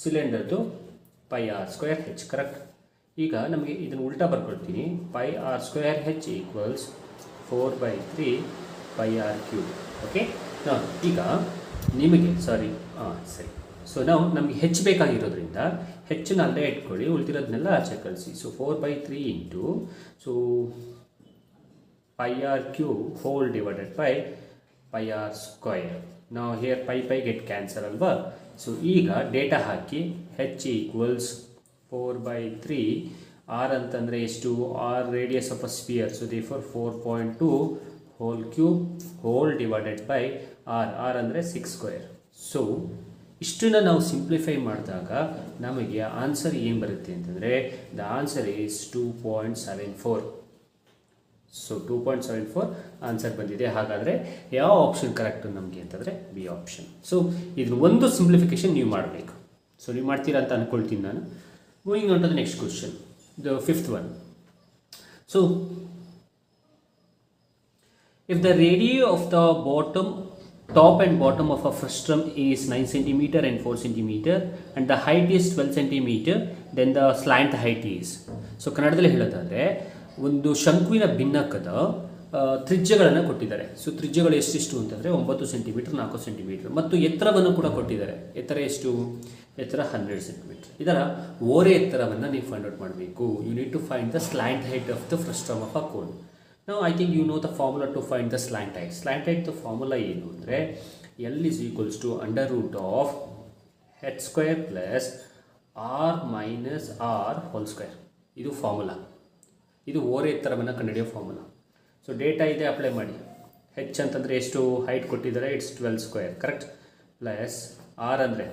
B: ಸಿಲಿಂಡರ್ದು pi R square H. Correct? ಈಗ ನಮಗೆ ಇದನ್ನು ಉಲ್ಟಾ ಬರ್ಕೊಳ್ತೀನಿ. Pi R square H equals 4/3 pi R cube. Okay, ಈಗ ನಿಮಗೆ ಸರಿ. ಸೊ ನಮಗೆ ಹೆಚ್ಚು ಬೇಕಾಗಿರೋದ್ರಿಂದ ಹೆಚ್ಚನ್ನ ಅಲ್ಲೇ ಇಟ್ಕೊಳ್ಳಿ, ಉಳಿದಿರೋದನ್ನೆಲ್ಲ ಆಚೆ ಕಳಿಸಿ. So 4/3 into so pi R cube whole divided by pi R square. ನಾವು ಹಿಯರ್ ಪೈ ಗೆಟ್ ಕ್ಯಾನ್ಸಲ್ ಅಲ್ವಾ? ಸೊ ಈಗ ಡೇಟಾ ಹಾಕಿ ಹೆಚ್ ಈಕ್ವಲ್ಸ್ 4/3, ಆರ್ ಅಂತಂದರೆ ಎಷ್ಟು? R radius of a sphere, so therefore 4.2 whole cube whole divided by R ಅಂದರೆ 6 square. So ಇಷ್ಟನ್ನು ನಾವು simplify ಮಾಡಿದಾಗ ನಮಗೆ ಆನ್ಸರ್ ಏನು ಬರುತ್ತೆ ಅಂತಂದರೆ the answer is 2.74. So 2.74 answer ಬಂದಿದೆ. ಹಾಗಾದರೆ ಯಾವ ಆಪ್ಷನ್ ಕರೆಕ್ಟು ನಮಗೆ ಅಂತಂದರೆ ಬಿ ಆಪ್ಷನ್. ಸೊ ಇದನ್ನು ಒಂದು ಸಿಂಪ್ಲಿಫಿಕೇಶನ್ ನೀವು ಮಾಡಬೇಕು. ಸೊ ನೀವು ಮಾಡ್ತೀರಾ ಅಂತ ಅಂದ್ಕೊಳ್ತೀನಿ ನಾನು. Moving on to the next question, the fifth one. So if the radii of the top and bottom of a frustum is 9 cm and 4 cm and the height is 12 cm, then the slant height is. So ಕನ್ನಡದಲ್ಲಿ ಹೇಳೋದಾದರೆ ಒಂದು ಶಂಕುವಿನ ಭಿನ್ನಕದ ತ್ರಿಜ್ಯಗಳನ್ನು ಕೊಟ್ಟಿದ್ದಾರೆ. So ತ್ರಿಜ್ಯಗಳು ಎಷ್ಟಿಷ್ಟು ಅಂತಂದರೆ 9 centimetre, 4 centimetre ಮತ್ತು ಎತ್ತರವನ್ನು ಕೂಡ ಕೊಟ್ಟಿದ್ದಾರೆ. ಎತ್ತರ ಎಷ್ಟು? ಎತ್ತರ 12 ಸೆಂಟಿಮೀಟರ್. ಇದರ ಓರೆ ಎತ್ತರವನ್ನು ನೀವು ಫೈಂಡ್ ಔಟ್ ಮಾಡಬೇಕು. You need to find the slant height of the frustum of a cone. ನಾವು I think you know the formula to find the slant height. Slant height formula ಏನು ಅಂದರೆ L is equals to under root of H square plus R minus R whole square. ಇದು formula. ಇದು ಓರೆ ಎತ್ತರವನ್ನು ಕಂಡುಹಿಡಿಯೋ formula. So data ಇದೆ, apply ಮಾಡಿ. H ಅಂತಂದರೆ ಎಷ್ಟು ಹೈಟ್ ಕೊಟ್ಟಿದ್ದಾರೆ, it's 12 square correct, plus R ಅಂದರೆ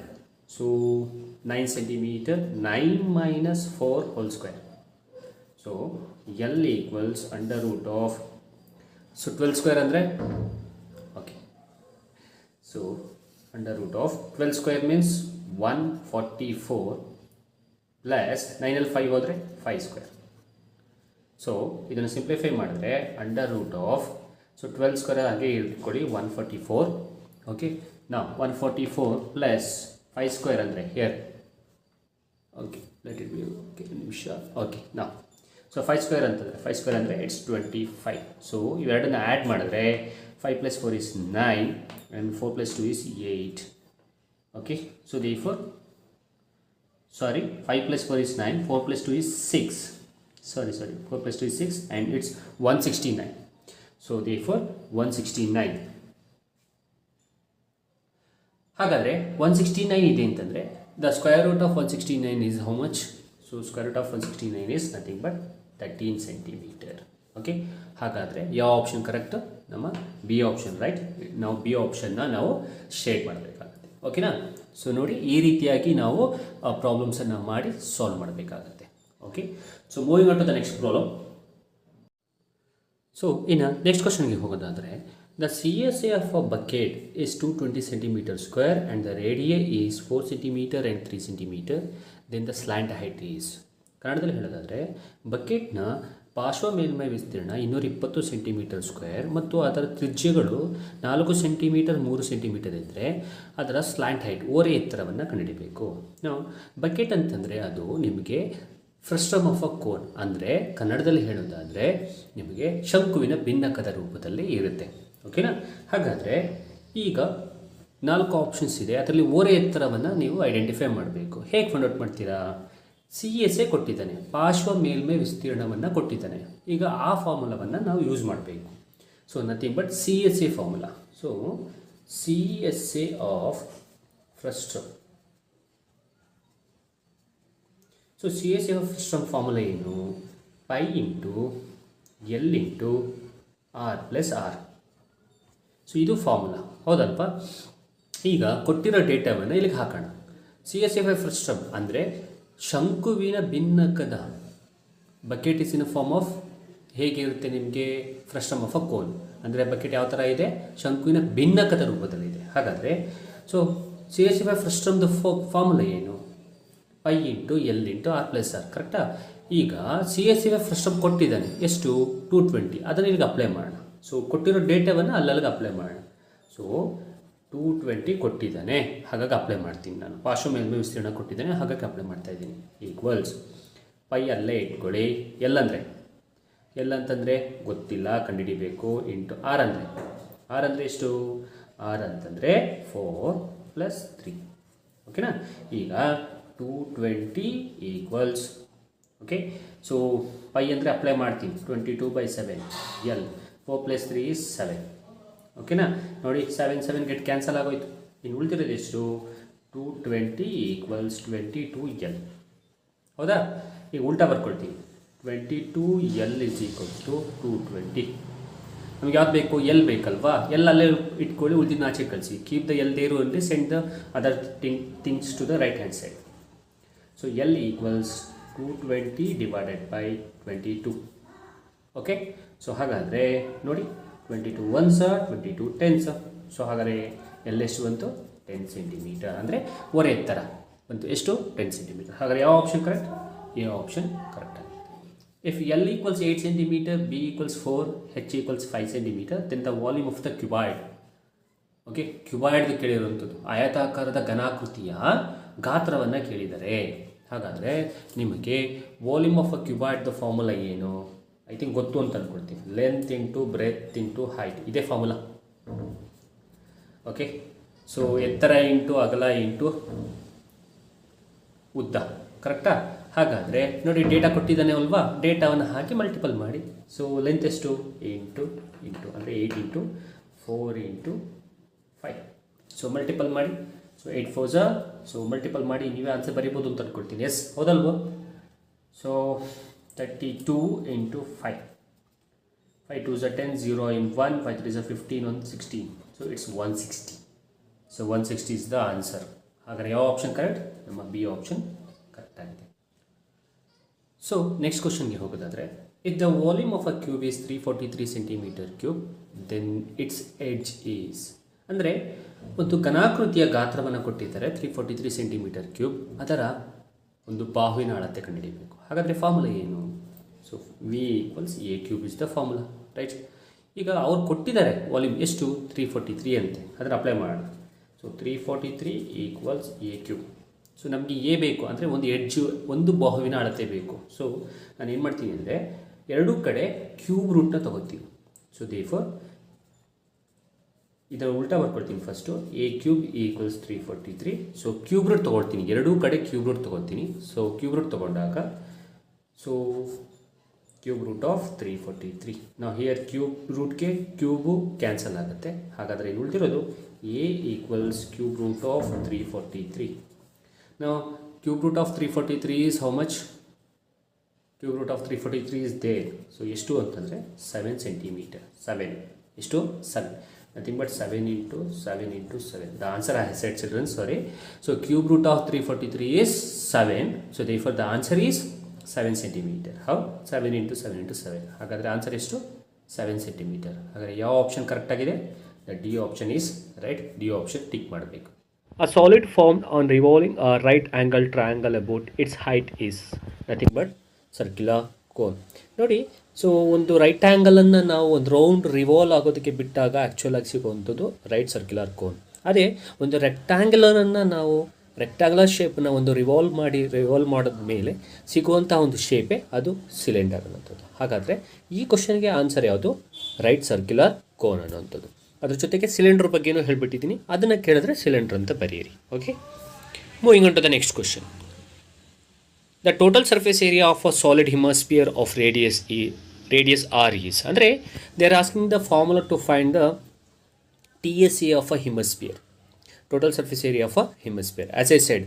B: so 9 centimetre, 9 minus 4 whole square. So L equals under root of, so 12 square ಅಂದರೆ okay, so under root of 12 square means 144 plus 9ಅಲ್ಲಿ 5 ಹೋದರೆ 5 square. So ಇದನ್ನು simplify ಮಾಡಿದ್ರೆ under root of, so 12 square ಹಾಗೆ ಇಟ್ಕೊಳ್ಳಿ 144. Okay, ನಾವು 144 plus 5 square ಅಂದರೆ here, okay let it be, okay ನಿಮಿಷ, ಓಕೆ ನಾವು ಸೊ 5 ಸ್ಕ್ವೇರ್ ಅಂತಂದರೆ 5 ಸ್ಕ್ವೇರ್ ಅಂದರೆ ಇಟ್ಸ್ 25. ಸೊ ಇವೆರಡನ್ನ ಆ್ಯಡ್ ಮಾಡಿದ್ರೆ 5 + 4 is 9 and 4 + 2 is 8. Okay, so therefore sorry 5 + 4 is 9, 4 + 2 is 6, sorry 4 + 2 is 6 and it's 169. So therefore 169. ಹಾಗಾದರೆ 169 ಇದೆ ಅಂತಂದರೆ the square root of 169 is how much? So square root of 169 is nothing but 13 centimeter. Okay, ಹಾಗಾದರೆ ಯಾವ option correct? ನಮ್ಮ B option right. ನಾವು B ಆಪ್ಷನ್ನ ನಾವು shade ಮಾಡಬೇಕಾಗುತ್ತೆ. ಓಕೆನಾ? ಸೊ ನೋಡಿ, ಈ ರೀತಿಯಾಗಿ ನಾವು ಪ್ರಾಬ್ಲಮ್ಸನ್ನು ಮಾಡಿ ಸಾಲ್ವ್ ಮಾಡಬೇಕಾಗುತ್ತೆ. Okay, so moving on to the next problem. So ಇನ್ನು ನೆಕ್ಸ್ಟ್ ಕ್ವಶನ್ಗೆ ಹೋಗೋದಾದರೆ, the C S A of a bucket is 220 centimeter square and the radii is 4 centimeter and 3 centimeter, then the slant height is. ಕನ್ನಡದಲ್ಲಿ ಹೇಳೋದಾದರೆ, ಬಕೆಟ್ನ ಪಾರ್ಶ್ವ ಮೇಲ್ಮೈ ವಿಸ್ತೀರ್ಣ 220 centimetre square ಮತ್ತು ಅದರ ತ್ರಿಜ್ಯಗಳು 4 ಸೆಂಟಿಮೀಟರ್ 3 ಸೆಂಟಿಮೀಟರ್ ಇದ್ದರೆ ಅದರ ಸ್ಲ್ಯಾಂಟ್ ಹೈಟ್, ಓರೆ ಎತ್ತರವನ್ನು ಕಂಡುಹಿಡಿಯಬೇಕು. ನಾವು ಬಕೆಟ್ ಅಂತಂದರೆ ಅದು ನಿಮಗೆ ಫ್ರಸ್ಟಮ್ ಆಫ್ ಅ ಕೋನ್, ಅಂದರೆ ಕನ್ನಡದಲ್ಲಿ ಹೇಳೋದಾದರೆ ನಿಮಗೆ ಶಂಕುವಿನ ಭಿನ್ನಕದ ರೂಪದಲ್ಲಿ ಇರುತ್ತೆ. ಓಕೆನಾ? ಹಾಗಾದರೆ ಈಗ 4 ಆಪ್ಷನ್ಸ್ ಇದೆ, ಅದರಲ್ಲಿ ಓರೆ ಎತ್ತರವನ್ನು ನೀವು ಐಡೆಂಟಿಫೈ ಮಾಡಬೇಕು. ಹೇಗೆ ಫೈಂಡ್ ಔಟ್ ಮಾಡ್ತೀರಾ? ಸಿ ಎಸ್ ಎ ಕೊಟ್ಟಿದ್ದಾನೆ, ಪಾರ್ಶ್ವ ಮೇಲ್ಮೈ ವಿಸ್ತೀರ್ಣವನ್ನು ಕೊಟ್ಟಿದ್ದಾನೆ. ಈಗ ಆ ಫಾರ್ಮುಲಾವನ್ನು ನಾವು ಯೂಸ್ ಮಾಡಬೇಕು. So nothing but C S A formula. So C S A of frustum. So C S A of frustum formula ಏನು? Pi into L into R plus R. So ಇದು ಫಾರ್ಮುಲಾ, ಹೌದಲ್ವಾ? ಈಗ ಕೊಟ್ಟಿರೋ ಡೇಟಾವನ್ನು ಇಲ್ಲಿಗೆ ಹಾಕೋಣ. C S F F frustum ಅಂದರೆ ಶಂಕುವಿನ ಭಿನ್ನಕದ, bucket is in form of ಹೇಗಿರುತ್ತೆ ನಿಮಗೆ? Frustum of a cone. ಅಂದರೆ ಬಕೆಟ್ ಯಾವ ಥರ ಇದೆ? ಶಂಕುವಿನ ಭಿನ್ನಕದ ರೂಪದಲ್ಲಿದೆ. ಹಾಗಾದರೆ so C S F F ಫ್ರಸ್ಟಮ್ದು ಫಾರ್ಮುಲಾ ಏನು? Pi into L into R plus R, ಕರೆಕ್ಟಾ? ಈಗ C S F F frustum ಕೊಟ್ಟಿದ್ದಾನೆ, ಎಷ್ಟು? 220. ಅದನ್ನು ಇಲ್ಲಿಗೆ ಅಪ್ಲೈ ಮಾಡೋಣ. ಸೊ ಕೊಟ್ಟಿರೋ ಡೇಟಾವನ್ನು ಅಲ್ಲಲ್ಲಿಗೆ ಅಪ್ಲೈ ಮಾಡೋಣ. ಸೊ 220 ಕೊಟ್ಟಿದ್ದಾನೆ, ಹಾಗಾಗಿ ಅಪ್ಲೈ ಮಾಡ್ತೀನಿ ನಾನು. ಪಾರ್ಶ್ವ ಮೇಲ್ಮೈ ವಿಸ್ತೀರ್ಣ ಕೊಟ್ಟಿದ್ದಾನೆ, ಹಾಗಾಗಿ ಅಪ್ಲೈ ಮಾಡ್ತಾ ಇದ್ದೀನಿ. ಈಕ್ವಲ್ಸ್ ಪೈ ಅಲ್ಲೇ ಇಟ್ಕೊಳ್ಳಿ. ಎಲ್ ಅಂತಂದರೆ ಗೊತ್ತಿಲ್ಲ, ಕಂಡುಹಿಡಿಬೇಕು. ಇಂಟು ಆರ್ ಅಂದರೆ ಎಷ್ಟು? ಆರ್ ಅಂತಂದರೆ 4 + 3. ಓಕೆನಾ? ಈಗ 220 ಈಕ್ವಲ್ಸ್, ಓಕೆ, ಸೊ ಪೈ ಅಂದರೆ ಅಪ್ಲೈ ಮಾಡ್ತೀನಿ. 22/7 ಎಲ್, 4 + 3 is 7. ಓಕೆನಾ? ನೋಡಿ, 7 ಗೆಟ್ ಕ್ಯಾನ್ಸಲ್ ಆಗೋಯ್ತು. ಇನ್ನು ಉಳಿದಿರೋದು ಎಷ್ಟು? 220 ಈಕ್ವಲ್ಸ್ 22 ಎಲ್. ಹೌದಾ? ಈಗ ಉಲ್ಟಾ ಬರ್ಕೊಳ್ತೀವಿ. 22 ಎಲ್ ಇಸ್ ಈಕ್ವಲ್ಸ್ ಟು 220. ನಮ್ಗೆ ಯಾವ್ದು ಬೇಕು? ಎಲ್ ಬೇಕಲ್ವಾ? ಎಲ್ ಅಲ್ಲೇ ಇಟ್ಕೊಳ್ಳಿ, ಉಳಿದಿದ್ದು ಆಚೆ ಕಳಿಸಿ. ಕೀಪ್ ದ ಎಲ್ ದೇರು ಅಂದರೆ send the other things to the right hand side. So L equals 220 divided by 22. Okay, so ಹಾಗಾದರೆ ನೋಡಿ, 22 1s 22 10s. ಸೊ ಹಾಗಾದರೆ ಎಲ್ಲೆಷ್ಟು ಬಂತು? 10 ಸೆಂಟಿಮೀಟರ್. ಅಂದರೆ ಓರೆ ಎತ್ತರ ಬಂತು. ಎಷ್ಟು? 10 ಸೆಂಟಿಮೀಟರ್. ಹಾಗಾದರೆ ಯಾವ option correct? A option correct ಆಗಿದೆ. If L equals 8 centimetre, B equals 4, H equals 5 centimetre, then the volume of the cuboid. Okay, ಕ್ಯೂಬಾಯ್ಡ್ದು ಕೇಳಿರುವಂಥದ್ದು ಆಯತಾಕಾರದ ಘನಾಕೃತಿಯ ಗಾತ್ರವನ್ನು ಕೇಳಿದರೆ, ಹಾಗಾದರೆ ನಿಮಗೆ ವಾಲ್ಯೂಮ್ ಆಫ್ ಅ ಕ್ಯೂಬಾಯ್ಡ್ದು ಫಾರ್ಮುಲಾ ಏನು? ಐ ಥಿಂಕ್ ಗೊತ್ತು ಅಂತ ಅಂದ್ಕೊಳ್ತೀನಿ. Length into breadth into height, ಇದೇ ಫಾರ್ಮುಲಾ. ಓಕೆ, ಸೊ ಎತ್ತರ ಇಂಟು ಅಗಲ ಇಂಟು ಉದ್ದ, ಕರೆಕ್ಟಾ? ಹಾಗಾದರೆ ನೋಡಿ ಡೇಟಾ ಕೊಟ್ಟಿದ್ದಾನೆ ಅಲ್ವಾ, ಡೇಟಾವನ್ನು ಹಾಕಿ ಮಲ್ಟಿಪಲ್ ಮಾಡಿ. ಸೊ ಲೆಂತ್ ಎಷ್ಟು ಇಂಟು ಅಂದರೆ 8 ಇಂಟು 4 ಇಂಟು 5. ಸೊ ಮಲ್ಟಿಪಲ್ ಮಾಡಿ. ಸೊ 8 4 ಜಾ, ಸೊ ಮಲ್ಟಿಪಲ್ ಮಾಡಿ ನೀವೇ ಆನ್ಸರ್ ಬರೀಬೋದು ಅಂತ ಅಂದ್ಕೊಳ್ತೀನಿ. ಎಸ್ ಹೌದಲ್ವ? So 32 into 5. 5 2 ಜಾ 10, 0 in 1, 5 3 ಜಾ 15, 1 16. So it's 160. So 160 is the answer. ಹಾಗಾದರೆ ಯಾವ ಆಪ್ಷನ್ ಕರೆಕ್ಟ್? ನಮ್ಮ ಬಿ ಆಪ್ಷನ್ ಕರೆಕ್ಟ್ ಆಗಿದೆ. ಸೊ ನೆಕ್ಸ್ಟ್ ಕ್ವಶನ್ಗೆ ಹೋಗೋದಾದರೆ, if the volume of a cube is 343 centimetre cube then its edge is. ಅಂದರೆ ಒಂದು ಘನಾಕೃತಿಯ ಗಾತ್ರವನ್ನು ಕೊಟ್ಟಿದ್ದಾರೆ 343 ಸೆಂಟಿಮೀಟರ್ ಕ್ಯೂಬ್, ಅದರ ಒಂದು ಬಾಹುವಿನ ಅಳತೆ ಕಂಡುಹಿಡಿಯಬೇಕು. ಹಾಗಾದರೆ ಫಾರ್ಮುಲಾ ಏನು? So we equals A cube is the formula, right? ಈಗ ಅವ್ರು ಕೊಟ್ಟಿದ್ದಾರೆ ವಾಲ್ಯೂಮ್ ಎಷ್ಟು 343 ಅಂತೆ, ಅದರ ಅಪ್ಲೈ ಮಾಡೋಣ. So 343 equals A cube. So ನಮಗೆ ಎ ಬೇಕು ಅಂದರೆ ಒಂದು ಎಡ್ಜು, ಒಂದು ಬಾಹುವಿನ ಅಳತೆ ಬೇಕು. ಸೊ ನಾನು ಏನು ಮಾಡ್ತೀನಿ ಅಂದರೆ ಎರಡೂ ಕಡೆ ಕ್ಯೂಬ್ ರೂಟ್ನ ತೊಗೋತೀನಿ. ಸೊ ದೇಫೋರ್ ಇದರ ಉಲ್ಟಾ ಬರ್ಕೊಳ್ತೀನಿ. First A cube equals 343. So cube root ತೊಗೊಳ್ತೀನಿ, ಎರಡೂ ಕಡೆ ಕ್ಯೂಬ್ ರೂಟ್ ತೊಗೊಳ್ತೀನಿ. ಸೊ ಕ್ಯೂಬ್ ರೂಟ್ ತೊಗೊಂಡಾಗ ಸೊ ಕ್ಯೂಬ್ ರೂಟ್ ಆಫ್ 343. ನಾವು ಹಿಯರ್ ಕ್ಯೂಬ್ ರೂಟ್ಗೆ ಕ್ಯೂಬು ಕ್ಯಾನ್ಸಲ್ ಆಗುತ್ತೆ. ಹಾಗಾದರೆ ಇಲ್ಲಿ ಉಳಿದಿರೋದು A equals cube root of 343. ನಾವು cube root of 343 is how much? Cube root of 343 is there. So ಎಷ್ಟು ಅಂತಂದರೆ 7 ಸೆಂಟಿಮೀಟರ್. 7 ಎಷ್ಟು? 7. Nothing but 7 into 7 into 7. The answer I said, children, sorry. So cube root of 343 is 7. So therefore the answer is 7 centimeter. How? 7 into 7 into 7. ಹಾಗಾದರೆ answer ಎಷ್ಟು? 7 centimetre. ಹಾಗಾದರೆ ಯಾವ option correct ಆಗಿದೆ? The D option is right. D option tick ಮಾಡಬೇಕು. A solid formed on revolving a right angle triangle about its height is nothing but circular cone. ನೋಡಿ, so ಒಂದು right ಆ್ಯಂಗಲನ್ನು ನಾವು ಒಂದು round revolve ಆಗೋದಕ್ಕೆ ಬಿಟ್ಟಾಗ ಆ್ಯಕ್ಚುಲಾಗಿ ಸಿಗುವಂಥದ್ದು right circular cone. ಅದೇ ಒಂದು ರೆಕ್ಟ್ಯಾಂಗ್ಯುಲರನ್ನು ನಾವು ರೆಕ್ಟ್ಯಾಂಗ್ಯುಲರ್ ಶೇಪನ್ನು ಒಂದು ರಿವಾಲ್ವ್ ಮಾಡಿದ ಮೇಲೆ ಸಿಗುವಂಥ ಒಂದು ಶೇಪೇ ಅದು ಸಿಲಿಂಡರ್ ಅನ್ನೋಂಥದ್ದು. ಹಾಗಾದರೆ ಈ ಕ್ವಶನ್ಗೆ ಆನ್ಸರ್ ಯಾವುದು? ರೈಟ್ ಸರ್ಕ್ಯುಲರ್ ಕೋನ್ ಅನ್ನೋಂಥದ್ದು. ಅದ್ರ ಜೊತೆಗೆ ಸಿಲಿಂಡರ್ ಬಗ್ಗೆನೂ ಹೇಳ್ಬಿಟ್ಟಿದ್ದೀನಿ, ಅದನ್ನು ಕೇಳಿದ್ರೆ ಸಿಲಿಂಡರ್ ಅಂತ ಬರೆಯಿರಿ. Okay, moving on to the next question. The total surface area of a solid hemisphere of radius r is. ಅಂದರೆ they are asking the formula to find the TSA of a hemisphere. Total surface area of a hemisphere. As I said,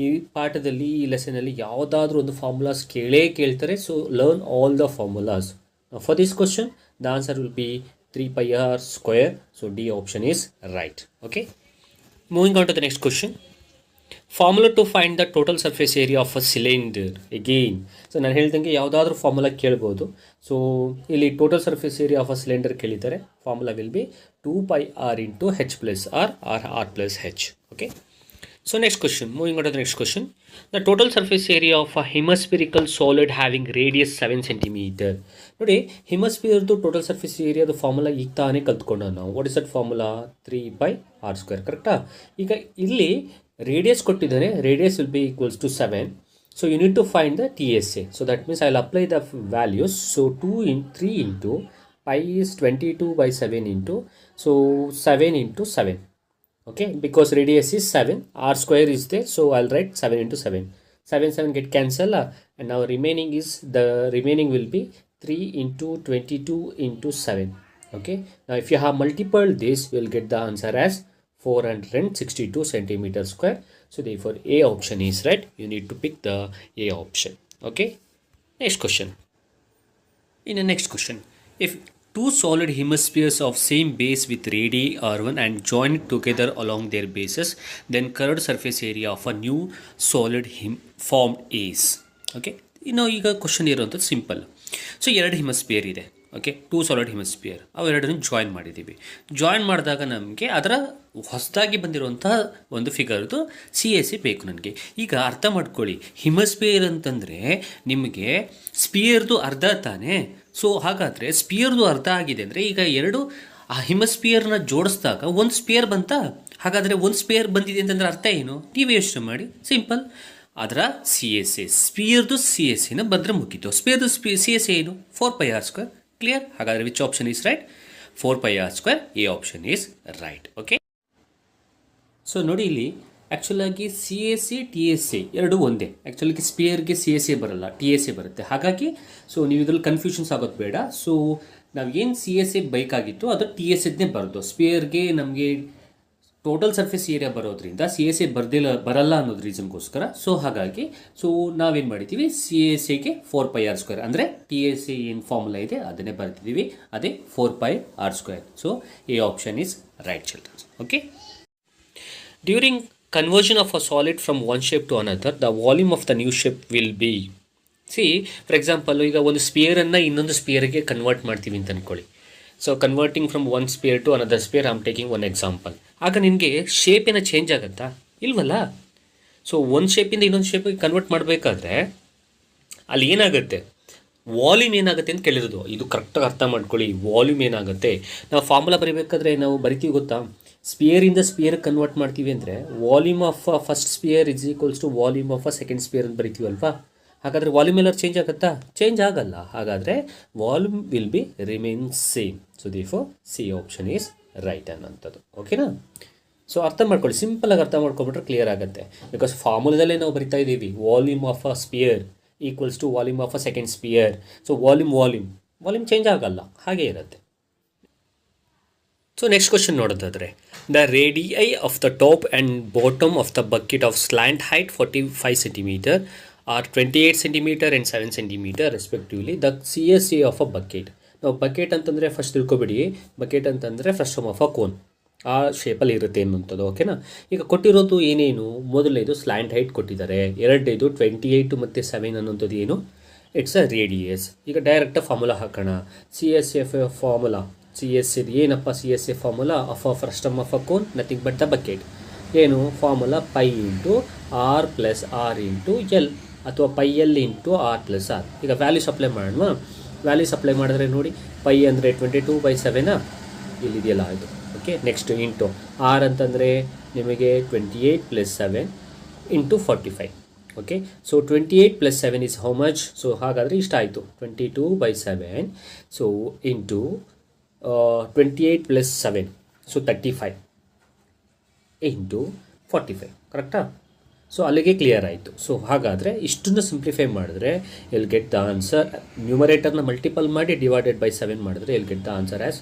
B: ಈ ಪಾಠದಲ್ಲಿ ಈ ಲೆಸನಲ್ಲಿ ಯಾವುದಾದ್ರೂ ಒಂದು formulas ಕೇಳ್ತಾರೆ. So learn all the formulas. For this question the answer will be 3πr square. So D option is right. Okay. Moving on to the next question. Formula to find the total surface area of a cylinder. Again, so ನಾನು ಹೇಳ್ದಂಗೆ ಯಾವುದಾದ್ರೂ formula ಕೇಳ್ಬೋದು. So ಇಲ್ಲಿ total surface area of a cylinder ಕೇಳಿದ್ದಾರೆ. Formula will be 2πr into h plus r or r plus h. Okay. So next question, moving on to the next question. The total surface area of a hemispherical solid having radius 7 centimeter. ನೋಡಿ, ಹೆಮಿಸ್ಫಿಯರ್ದು total surface ಏರಿಯಾದ formula ಈಗ ತಾನೇ ಕಲ್ತ್ಕೊಂಡ ನಾವು. What is that formula? 3πr². ಕರೆಕ್ಟಾ? ಈಗ ಇಲ್ಲಿ ರೇಡಿಯಸ್ ಕೊಟ್ಟಿದ್ದಾನೆ. Radius will be equals to 7. So you need to find the TSA. So that means I will apply the values. So 3 into pi is 22/7 into, so 7 into 7. Okay, because radius is 7, r square is there, so I'll write 7 into 7. 7 get cancel, and now remaining will be 3 into 22 into 7. Okay, now if you have multiple this, you will get the answer as 462 centimeter square. So therefore A option is right. You need to pick the A option. Okay, next question. In the next question, if two solid hemispheres of same base with radii r1 and joined together along their bases, then curved surface area of a new solid formed is. Okay, ಇನ್ನು ಈಗ question ಇರೋಂಥದ್ದು simple. So ಎರಡು ಹಿಮಸ್ಪಿಯರ್ ಇದೆ. Okay, two solid ಹಿಮಸ್ಪಿಯರ್, ಅವೆರಡನ್ನು join ಮಾಡಿದ್ದೀವಿ. Join ಮಾಡಿದಾಗ ನಮಗೆ ಅದರ ಹೊಸದಾಗಿ ಬಂದಿರುವಂತಹ ಒಂದು ಫಿಗರ್ದು CAC ಬೇಕು ನನಗೆ. ಈಗ ಅರ್ಥ ಮಾಡ್ಕೊಳ್ಳಿ, ಹಿಮಸ್ಪಿಯರ್ ಅಂತಂದರೆ ನಿಮಗೆ ಸ್ಪಿಯರ್ದು ಅರ್ಧ ತಾನೇ. ಸೊ ಹಾಗಾದರೆ ಸ್ಪಿಯರ್ದು ಅರ್ಧ ಆಗಿದೆ ಅಂದರೆ ಈಗ ಎರಡು ಆ ಹಿಮಸ್ಪಿಯರ್ನ ಜೋಡಿಸಿದಾಗ ಒಂದು ಸ್ಪಿಯರ್ ಬಂತಾ? ಹಾಗಾದರೆ ಒಂದು ಸ್ಪಿಯರ್ ಬಂದಿದೆ ಅಂತಂದರೆ ಅರ್ಥ ಏನು? ನೀವೇ ಯೋಚನೆ ಮಾಡಿ. ಸಿಂಪಲ್, ಅದರ CSA ಸ್ಪಿಯರ್ದು CSAನ ಬಂದರೆ ಮುಗಿತು. ಸ್ಪಿಯರ್ದು CSA ಏನು? 4πr². ಕ್ಲಿಯರ್? ಹಾಗಾದರೆ which option is right? 4πr². A option is right. Okay, so ನೋಡಿ ಇಲ್ಲಿ ಆ್ಯಕ್ಚುಲಾಗಿ C A C T S C ಎರಡೂ ಒಂದೇ. ಆ್ಯಕ್ಚುಲಾಗಿ ಸ್ಪಿಯರ್ಗೆ ಸಿ ಎಸ್ ಸಿ ಬರಲ್ಲ, ಟಿ ಎಸ್ ಸಿ ಬರುತ್ತೆ. ಹಾಗಾಗಿ ಸೊ ನೀವು ಇದ್ರಲ್ಲಿ ಕನ್ಫ್ಯೂಷನ್ಸ್ ಆಗೋದು ಬೇಡ. ಸೊ ನಾವೇನು ಸಿ ಎಸ್ ಸಿ ಬೇಕಾಗಿತ್ತು ಅದು ಟಿ ಎಸ್ ಎದ್ನೇ ಬರೋದು. ಸ್ಪಿಯರ್ಗೆ ನಮಗೆ ಟೋಟಲ್ ಸರ್ಫೇಸ್ ಏರಿಯಾ ಬರೋದ್ರಿಂದ ಸಿ ಎಸ್ ಸಿ ಬರಲ್ಲ ಅನ್ನೋದು ರೀಸನ್ಗೋಸ್ಕರ. ಸೊ ಹಾಗಾಗಿ ಸೊ ನಾವೇನು ಮಾಡಿದ್ದೀವಿ, ಸಿ ಎಸ್ ಸಿಗೆ 4πr², ಅಂದರೆ ಟಿ ಎಸ್ ಸಿ ಏನು ಫಾರ್ಮುಲಾ ಇದೆ ಅದನ್ನೇ ಬರ್ತಿದ್ದೀವಿ, ಅದೇ 4πr². So A option is right childrens. Okay. During conversion of a solid from one shape to another, the volume of the new shape will be, see for example ಈಗ ಒಂದು ಸ್ಪಿಯರನ್ನು ಇನ್ನೊಂದು ಸ್ಪಿಯರ್ಗೆ convert ಮಾಡ್ತೀವಿ ಅಂತ ಅಂದ್ಕೊಳ್ಳಿ. So converting from one sphere to another sphere, I am taking one example. ಆಗ ನಿನಗೆ shape ಏನೋ change ಆಗುತ್ತಾ? ಇಲ್ವಲ್ಲ. ಸೊ ಒಂದು ಶೇಪಿಂದ ಇನ್ನೊಂದು ಶೇಪಿಗೆ ಕನ್ವರ್ಟ್ ಮಾಡಬೇಕಾದ್ರೆ ಅಲ್ಲಿ ಏನಾಗುತ್ತೆ, ವಾಲ್ಯೂಮ್ ಏನಾಗುತ್ತೆ ಅಂತ ಕೇಳಿರೋದು. ಇದು ಕರೆಕ್ಟಾಗಿ ಅರ್ಥ ಮಾಡ್ಕೊಳ್ಳಿ. ವಾಲ್ಯೂಮ್ ಏನಾಗುತ್ತೆ, ನಾವು ಫಾರ್ಮುಲಾ ಬರೀಬೇಕಾದ್ರೆ ನಾವು ಬರಿತೀವಿ ಗೊತ್ತಾ, ಸ್ಪಿಯರಿಂದ ಸ್ಪಿಯರ್ ಕನ್ವರ್ಟ್ ಮಾಡ್ತೀವಿ ಅಂದರೆ volume of first sphere is equals to volume of second sphere ಅಂತ ಬರಿತೀವಲ್ವಾ. ಹಾಗಾದರೆ ವಾಲ್ಯೂಮ್ ಎಲ್ಲರೂ ಚೇಂಜ್ ಆಗುತ್ತಾ? ಚೇಂಜ್ ಆಗಲ್ಲ. ಹಾಗಾದರೆ volume will be remain same. So therefore C option is right ಅನ್ನೋಂಥದ್ದು. ಓಕೆನಾ? ಸೊ ಅರ್ಥ ಮಾಡ್ಕೊಳ್ಳಿ, ಸಿಂಪಲಾಗಿ ಅರ್ಥ ಮಾಡ್ಕೊಬಿಟ್ರೆ ಕ್ಲಿಯರ್ ಆಗುತ್ತೆ. ಬಿಕಾಸ್ ಫಾರ್ಮುಲಾದಲ್ಲೇ ನಾವು ಬರಿತಾ ಇದ್ದೀವಿ, volume of a sphere equals to volume of a second sphere. So volume change ಆಗಲ್ಲ, ಹಾಗೇ ಇರುತ್ತೆ. ಸೊ ನೆಕ್ಸ್ಟ್ ಕ್ವಶನ್ ನೋಡೋದಾದರೆ, the radii of the top and bottom of the bucket of slant height 45 centimeter are 28 centimeter and 7 centimeter respectively. The C S C of a bucket. ನಾವು bucket ಅಂತಂದರೆ first ತಿಳ್ಕೊಬಿಡಿ, bucket ಅಂತಂದರೆ frustum of a cone, ಆ ಶೇಪಲ್ಲಿ ಇರುತ್ತೆ ಅನ್ನೋಂಥದ್ದು. ಓಕೆನಾ? ಈಗ ಕೊಟ್ಟಿರೋದು ಏನೇನು, ಮೊದಲನೇದು ಸ್ಲ್ಯಾಂಟ್ ಹೈಟ್ ಕೊಟ್ಟಿದ್ದಾರೆ, ಎರಡನೇದು 28 ಮತ್ತು 7 ಅನ್ನೋಂಥದ್ದು ಏನು, ಇಟ್ಸ್ ಅ ರೇಡಿಯಸ್. ಈಗ ಡೈರೆಕ್ಟ್ ಫಾರ್ಮುಲಾ ಹಾಕೋಣ. C S F formula, C S C ಏನಪ್ಪ, C S A formula of a frustum of a cone, nothing but the bucket. ಏನು formula, pi into R plus R into L, ಅಥವಾ pi L into R plus R. ಈಗ values apply ಮಾಡೋಣ. Values apply ಮಾಡಿದ್ರೆ ನೋಡಿ, pi ಅಂದರೆ 22/7 ಇಲ್ಲಿದೆಯಲ್ಲ ಇದು. Okay. Next into R ಅಂತಂದರೆ ನಿಮಗೆ 28 + 7 into 45. Okay. So 28 + 7 is how much? So ಹಾಗಾದರೆ ಇಷ್ಟ ಆಯಿತು, 22/7. So into 28 + 7, so 35 into 45. ಕರೆಕ್ಟಾ? ಸೊ ಅಲ್ಲಿಗೆ ಕ್ಲಿಯರ್ ಆಯಿತು. ಸೊ ಹಾಗಾದರೆ ಇಷ್ಟನ್ನು ಸಿಂಪ್ಲಿಫೈ ಮಾಡಿದ್ರೆ ಎಲ್ ಗೆಟ್ ದ ಆನ್ಸರ್, ನ್ಯೂಮರೇಟರ್ನ ಮಲ್ಟಿಪಲ್ ಮಾಡಿ ಡಿವೈಡೆಡ್ ಬೈ 7 ಮಾಡಿದ್ರೆ will get the answer as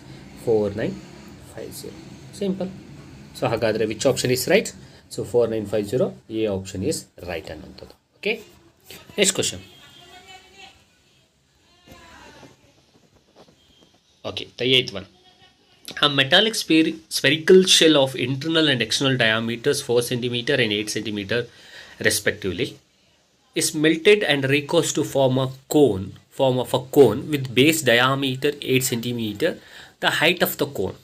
B: 4950. Simple. So ಹಾಗಾದರೆ which option is right? So 4950 A option is right ಅನ್ನೋಂಥದ್ದು. Okay. Next question. Okay, the 8th one. A metallic spherical shell of internal and external diameters 4 cm and 8 cm respectively is melted and recoats to form of a cone with base diameter 8 cm, the height of the cone.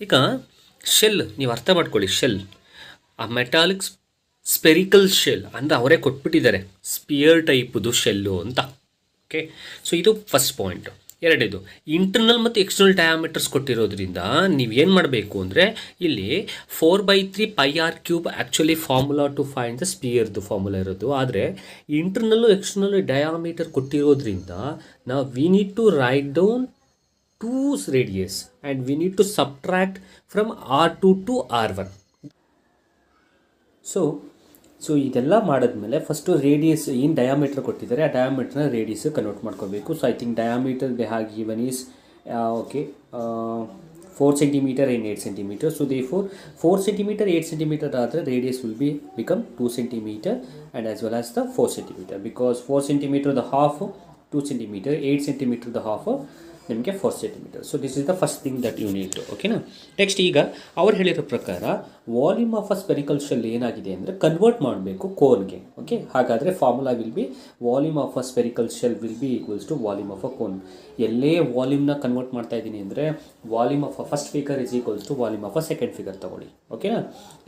B: ಈಗ shell ನೀವು ಅರ್ಥ ಮಾಡ್ಕೊಳ್ಳಿ, shell ಆ metallic spherical shell ಅಂದರೆ ಅವರೇ ಕೊಟ್ಬಿಟ್ಟಿದ್ದಾರೆ, sphere ಟೈಪ್ದು shell ಅಂತ. ಓಕೆ. ಸೊ ಇದು ಫಸ್ಟ್ ಪಾಯಿಂಟ್. ಎರಡನೇದು ಇಂಟರ್ನಲ್ ಮತ್ತು ಎಕ್ಸ್ಟರ್ನಲ್ ಡಯಾಮೀಟರ್ಸ್ ಕೊಟ್ಟಿರೋದ್ರಿಂದ ನೀವೇನು ಮಾಡಬೇಕು ಅಂದರೆ ಇಲ್ಲಿ 4/3 πr³ actually formula to find the ಸ್ಪಿಯರ್ದು ಫಾರ್ಮುಲಾ ಇರೋದು. ಆದರೆ ಇಂಟರ್ನಲ್ಲು ಎಕ್ಸ್ಟರ್ನಲ್ ಡಯಾಮೀಟರ್ ಕೊಟ್ಟಿರೋದ್ರಿಂದ ನಾವು we need to write down 2's radius and we need to subtract from R2 to R1. ಸೊ ಇದೆಲ್ಲ ಮಾಡಿದ್ಮೇಲೆ ಫಸ್ಟು ರೇಡಿಯಸ್ ಏನು ಡಯಾಮೀಟರ್ ಕೊಟ್ಟಿದ್ದಾರೆ ಆ ಡಯಾಮೀಟರ್ನ ರೇಡಿಯಸ್ ಕನ್ವರ್ಟ್ ಮಾಡ್ಕೋಬೇಕು. So I think diameter they have given is okay 4 cm and 8 cm. So therefore 4 cm 8 cm ಆದರೆ radius will B become 2 cm and as well as the 4 cm, because 4 cm the half 2 cm, 8 cm the half ನಿಮಗೆ 4 cm. So this is the first thing that you need to. ಓಕೆನಾ? Next ಈಗ ಅವ್ರು ಹೇಳಿರೋ ಪ್ರಕಾರ volume of a spherical shell ಏನಾಗಿದೆ ಅಂದರೆ convert ಮಾಡಬೇಕು ಕೋನ್ಗೆ. ಓಕೆ. ಹಾಗಾದರೆ formula will be volume of a spherical shell will be equals to volume of a cone. ಎಲ್ಲೇ ವಾಲ್ಯೂಮ್ನ ಕನ್ವರ್ಟ್ ಮಾಡ್ತಾ ಇದ್ದೀನಿ ಅಂದರೆ volume of a first figure is equals to volume of a second figure ತಗೊಳ್ಳಿ. ಓಕೆನಾ?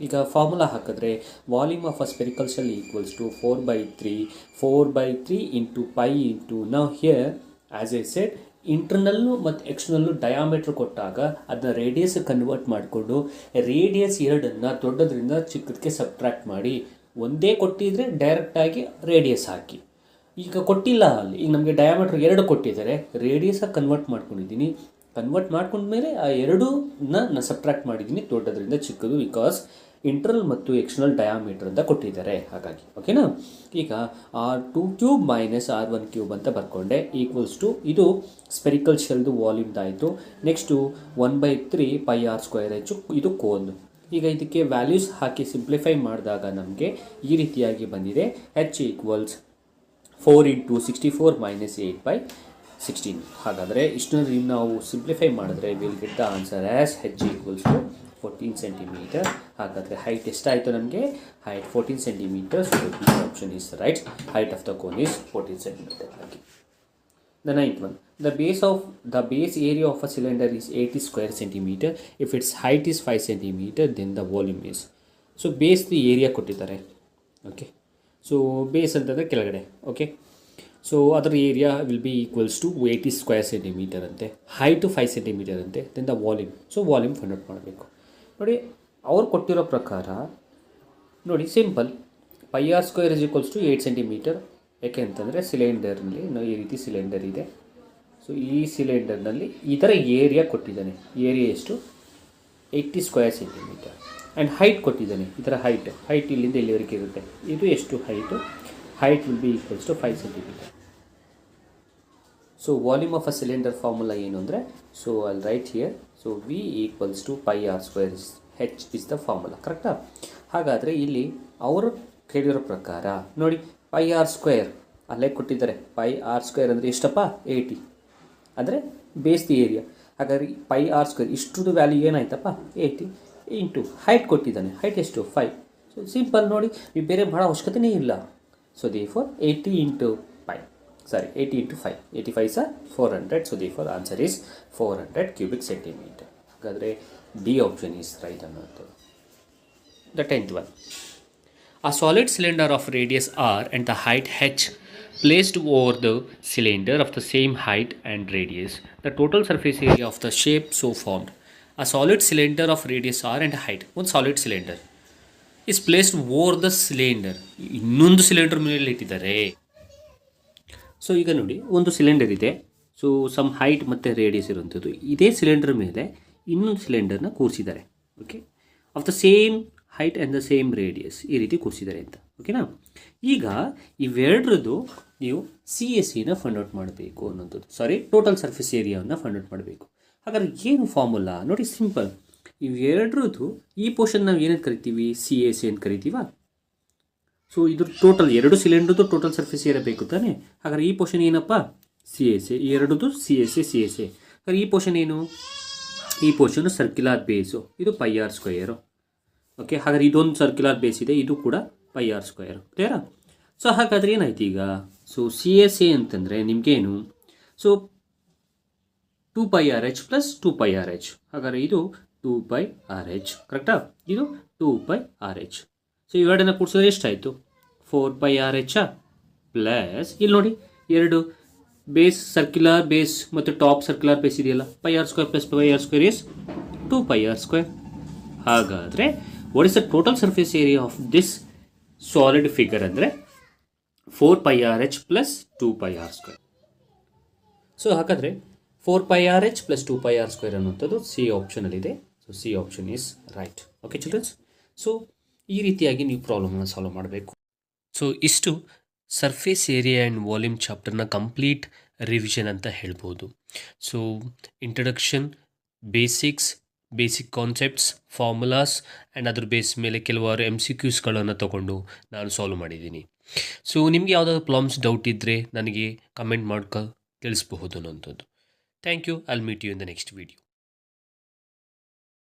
B: ಈಗ formula ಹಾಕಿದ್ರೆ volume of a spherical shell equals to 4/3 into pi into ನಾವು ಹಿಯರ್ ಆ್ಯಸ್ ಐ ಸೆಡ್ ಇಂಟರ್ನಲ್ಲು ಮತ್ತು ಎಕ್ಸ್ಟರ್ನಲ್ಲು ಡಯಾಮೀಟ್ರ್ ಕೊಟ್ಟಾಗ ಅದನ್ನ ರೇಡಿಯಸ್ ಕನ್ವರ್ಟ್ ಮಾಡಿಕೊಂಡು ರೇಡಿಯಸ್ ಎರಡನ್ನು ದೊಡ್ಡದ್ರಿಂದ ಚಿಕ್ಕದಕ್ಕೆ ಸಬ್ಟ್ರಾಕ್ಟ್ ಮಾಡಿ, ಒಂದೇ ಕೊಟ್ಟಿದ್ರೆ ಡೈರೆಕ್ಟಾಗಿ ರೇಡಿಯಸ್ ಹಾಕಿ. ಈಗ ಕೊಟ್ಟಿಲ್ಲ, ಅಲ್ಲಿ ಈಗ ನಮಗೆ ಡಯಾಮೀಟ್ರ್ 2 ಕೊಟ್ಟಿದ್ದಾರೆ, ರೇಡಿಯಸಾಗಿ ಕನ್ವರ್ಟ್ ಮಾಡ್ಕೊಂಡಿದ್ದೀನಿ. ಕನ್ವರ್ಟ್ ಮಾಡ್ಕೊಂಡ್ಮೇಲೆ ಆ ಎರಡನ್ನ ನಾನು ಸಬ್ಟ್ರಾಕ್ಟ್ ಮಾಡಿದ್ದೀನಿ ದೊಡ್ಡದ್ರಿಂದ ಚಿಕ್ಕದು, ಬಿಕಾಸ್ ಇಂಟರ್ನಲ್ ಮತ್ತು ಎಕ್ಸ್ಟರ್ನಲ್ ಡಯಾಮೀಟರ್ ಅಂತ ಕೊಟ್ಟಿದ್ದಾರೆ. ಹಾಗಾಗಿ ಓಕೆನಾ. ಈಗ R2³ ಮೈನಸ್ R1³ ಅಂತ ಬರ್ಕೊಂಡೆ ಈಕ್ವಲ್ಸ್ ಟು ಇದು ಸ್ಪೆರಿಕಲ್ ಶೆಲ್ದು ವಾಲ್ಯೂಮ್ದಾಯಿತು. ನೆಕ್ಸ್ಟು 1/3 πr²h ಇದು ಕೋನ್. ಈಗ ಇದಕ್ಕೆ ವ್ಯಾಲ್ಯೂಸ್ ಹಾಕಿ ಸಿಂಪ್ಲಿಫೈ ಮಾಡಿದಾಗ ನಮಗೆ ಈ ರೀತಿಯಾಗಿ ಬಂದಿದೆ. H equals 4 × 64 - 8/16. ಹಾಗಾದರೆ ಇಷ್ಟನ್ನು ನಾವು ಸಿಂಪ್ಲಿಫೈ ಮಾಡಿದ್ರೆ will get the answer as H equals to 14 centimetre. ಹಾಗಾದರೆ ಹೈಟ್ ಎಷ್ಟಾಯಿತು ನಮಗೆ? Height 14 centimetre. So the option is right. Height of the cone is 14 centimetre. ಹಾಗೆ the ninth one, the base area of a cylinder is 80 square centimeter. If its height is 5 centimeter, then the volume is. So base the area ಕೊಟ್ಟಿದ್ದಾರೆ. Okay, so base ಅಂತಂದರೆ ಕೆಳಗಡೆ. Okay, so ಅದರ area will be equals to 80 square centimetre ಅಂತೆ. Height 5 centimetre ಅಂತೆ. Then the volume. So volume find out ಮಾಡಬೇಕು. ನೋಡಿ ಅವ್ರು ಕೊಟ್ಟಿರೋ ಪ್ರಕಾರ ನೋಡಿ simple. πr² is equals to 8 centimetre. ಯಾಕೆ ಅಂತಂದರೆ ಸಿಲಿಂಡರ್ನಲ್ಲಿ ನಾವು ಈ ರೀತಿ ಸಿಲಿಂಡರ್ ಇದೆ. ಸೊ ಈ ಸಿಲಿಂಡರ್ನಲ್ಲಿ ಈ ಥರ ಏರಿಯಾ ಕೊಟ್ಟಿದ್ದಾನೆ. ಏರಿಯಾ ಎಷ್ಟು? 80 ಸ್ಕ್ವೇರ್ ಸೆಂಟಿಮೀಟರ್. ಆ್ಯಂಡ್ ಹೈಟ್ ಕೊಟ್ಟಿದ್ದಾನೆ. ಈ ಥರ ಹೈಟ್ ಇಲ್ಲಿಂದ ಇಲ್ಲಿವರೆಗೆ ಇರುತ್ತೆ. ಇದು ಎಷ್ಟು height? Height will be equals to 5 centimetre. So volume of a cylinder formula ಏನು ಅಂದರೆ, so I write here. So V equals to πr². H is the formula. ಕರೆಕ್ಟಾ? ಹಾಗಾದರೆ ಇಲ್ಲಿ ಅವರು ಕೇಳಿರೋ ಪ್ರಕಾರ ನೋಡಿ πr² ಅಲ್ಲೇ ಕೊಟ್ಟಿದ್ದಾರೆ. πr² ಅಂದರೆ ಎಷ್ಟಪ್ಪ? 80. ಅಂದರೆ ಬೇಸ್ ದಿ ಏರಿಯಾ. ಹಾಗಾದರೆ πr² ಇಷ್ಟರದ್ದು ವ್ಯಾಲ್ಯೂ ಏನಾಯ್ತಪ್ಪ? 80 ಇಂಟು ಹೈಟ್ ಕೊಟ್ಟಿದ್ದಾನೆ. ಹೈಟ್ ಎಷ್ಟು? 5. ಸೊ ಸಿಂಪಲ್ ನೋಡಿ, ನೀವು ಬೇರೆ ಭಾಳ ಅವಶ್ಯಕತೆಯೇ ಇಲ್ಲ. So therefore 80 × 5. ಸಾರಿ 80 × 5. 85 ಸಹ 400. So therefore answer is 400 cubic centimetre. ಹಾಗಾದರೆ ಡಿ ಆಪ್ಷನ್ ಈಸ್ ರೈಟ್ ಅನ್ನೋದು. The 10th one. A solid cylinder of radius r and the height h placed over the cylinder of the same height and radius. The total surface area of the shape so formed. A solid cylinder of radius r and height. One solid cylinder is placed over the cylinder. ಇನ್ನೊಂದು cylinder ಮೇಲೆ ಇಟ್ಟಿದ್ದಾರೆ. So ಈಗ ನೋಡಿ, ಒಂದು cylinder ಇದೆ. So some height ಮತ್ತು radius ಇರುವಂಥದ್ದು. ಇದೇ ಸಿಲಿಂಡರ್ ಮೇಲೆ ಇನ್ನೊಂದು ಸಿಲಿಂಡರ್ನ ಕೂರಿಸಿದ್ದಾರೆ. Okay, of the same height and the same radius ಈ ರೀತಿ ಕೂರಿಸಿದ್ದಾರೆ ಅಂತ. ಓಕೆನಾ? ಈಗ ಇವೆರಡರದ್ದು ನೀವು CSEನ ಫೈಂಡ್ ಔಟ್ ಮಾಡಬೇಕು ಅನ್ನೋಂಥದ್ದು. ಸಾರಿ, ಟೋಟಲ್ ಸರ್ಫೇಸ್ ಏರಿಯಾವನ್ನು ಫೈಂಡ್ ಔಟ್ ಮಾಡಬೇಕು. ಹಾಗಾದ್ರೆ ಏನು ಫಾರ್ಮುಲಾ ನೋಡಿ? ಸಿಂಪಲ್. ಇವೆರಡರದ್ದು ಈ ಪೋರ್ಷನ್ ನಾವು ಏನಂತ ಕರಿತೀವಿ? CSE ಅಂತ ಕರಿತೀವ. ಸೊ ಇದ್ರ ಟೋಟಲ್ ಎರಡು ಸಿಲಿಂಡರ್ದು ಟೋಟಲ್ ಸರ್ಫೇಸ್ ಏರಿಯಾ ಬೇಕು ತಾನೆ. ಹಾಗಾದ್ರೆ ಈ ಪೋರ್ಷನ್ ಏನಪ್ಪ? CSE. ಈ ಎರಡದು CSE. ಹಾಗಾದ್ರೆ ಈ ಪೋರ್ಷನ್ ಏನು? ಈ ಪೋರ್ಷನ್ ಸರ್ಕ್ಯುಲರ್ ಬೇಸು. ಇದು πr². ಓಕೆ, ಹಾಗಾದ್ರೆ ಇದೊಂದು ಸರ್ಕ್ಯುಲರ್ ಬೇಸ್ ಇದೆ. ಇದು ಕೂಡ πr². ಕ್ಲಿಯರಾ? ಸೊ ಹಾಗಾದರೆ ಏನಾಯ್ತು ಈಗ? ಸೊ CSE ಅಂತಂದರೆ ನಿಮಗೇನು? So 2πRh + 2πRh. ಹಾಗಾದರೆ ಇದು 2πRh. ಕರೆಕ್ಟಾ? ಇದು 2πRh. ಸೊ ಇವೆರಡನ್ನ ಕೂಡಿಸಿದ್ರೆ ಎಷ್ಟಾಯಿತು? 4πRh ಪ್ಲಸ್ ಇಲ್ಲಿ ನೋಡಿ ಎರಡು ಬೇಸ್ ಸರ್ಕ್ಯುಲರ್ ಬೇಸ್ ಮತ್ತು ಟಾಪ್ ಸರ್ಕ್ಯುಲರ್ ಬೇಸ್ ಇದೆಯಲ್ಲ, πr² + πr² ಇಸ್ 2πr². ಹಾಗಾದರೆ what is the total surface area of this solid figure ಅಂದರೆ 4πRh + 2πr². ಸೊ ಹಾಗಾದರೆ 4πRh + 2πr² ಅನ್ನುವಂಥದ್ದು C ಆಪ್ಷನಲ್ಲಿದೆ. So C option is right. Okay childrens, so ಈ ರೀತಿಯಾಗಿ ನೀವು ಪ್ರಾಬ್ಲಮ್ನ ಸಾಲ್ವ್ ಮಾಡಬೇಕು. ಸೊ ಇಷ್ಟು ಸರ್ಫೇಸ್ ಏರಿಯಾ ಆ್ಯಂಡ್ ವಾಲ್ಯೂಮ್ ಚಾಪ್ಟರ್ನ ಕಂಪ್ಲೀಟ್ ರಿವಿಷನ್ ಅಂತ ಹೇಳ್ಬೋದು. So introduction, basic concepts, formulas and ಅದ್ರ ಬೇಸ್ ಮೇಲೆ ಕೆಲವಾರು MCQಸ್ಗಳನ್ನು ತೊಗೊಂಡು ನಾನು ಸಾಲ್ವ್ ಮಾಡಿದ್ದೀನಿ. ಸೊ ನಿಮಗೆ ಯಾವುದಾದ್ರು ಪ್ರಾಬ್ಲಮ್ಸ್ ಡೌಟ್ ಇದ್ದರೆ ನನಗೆ ಕಮೆಂಟ್ ಮಾಡ್ಕೊ ತಿಳಿಸಬಹುದು ಅನ್ನೋಂಥದ್ದು. Thank you. I will meet you in the next video.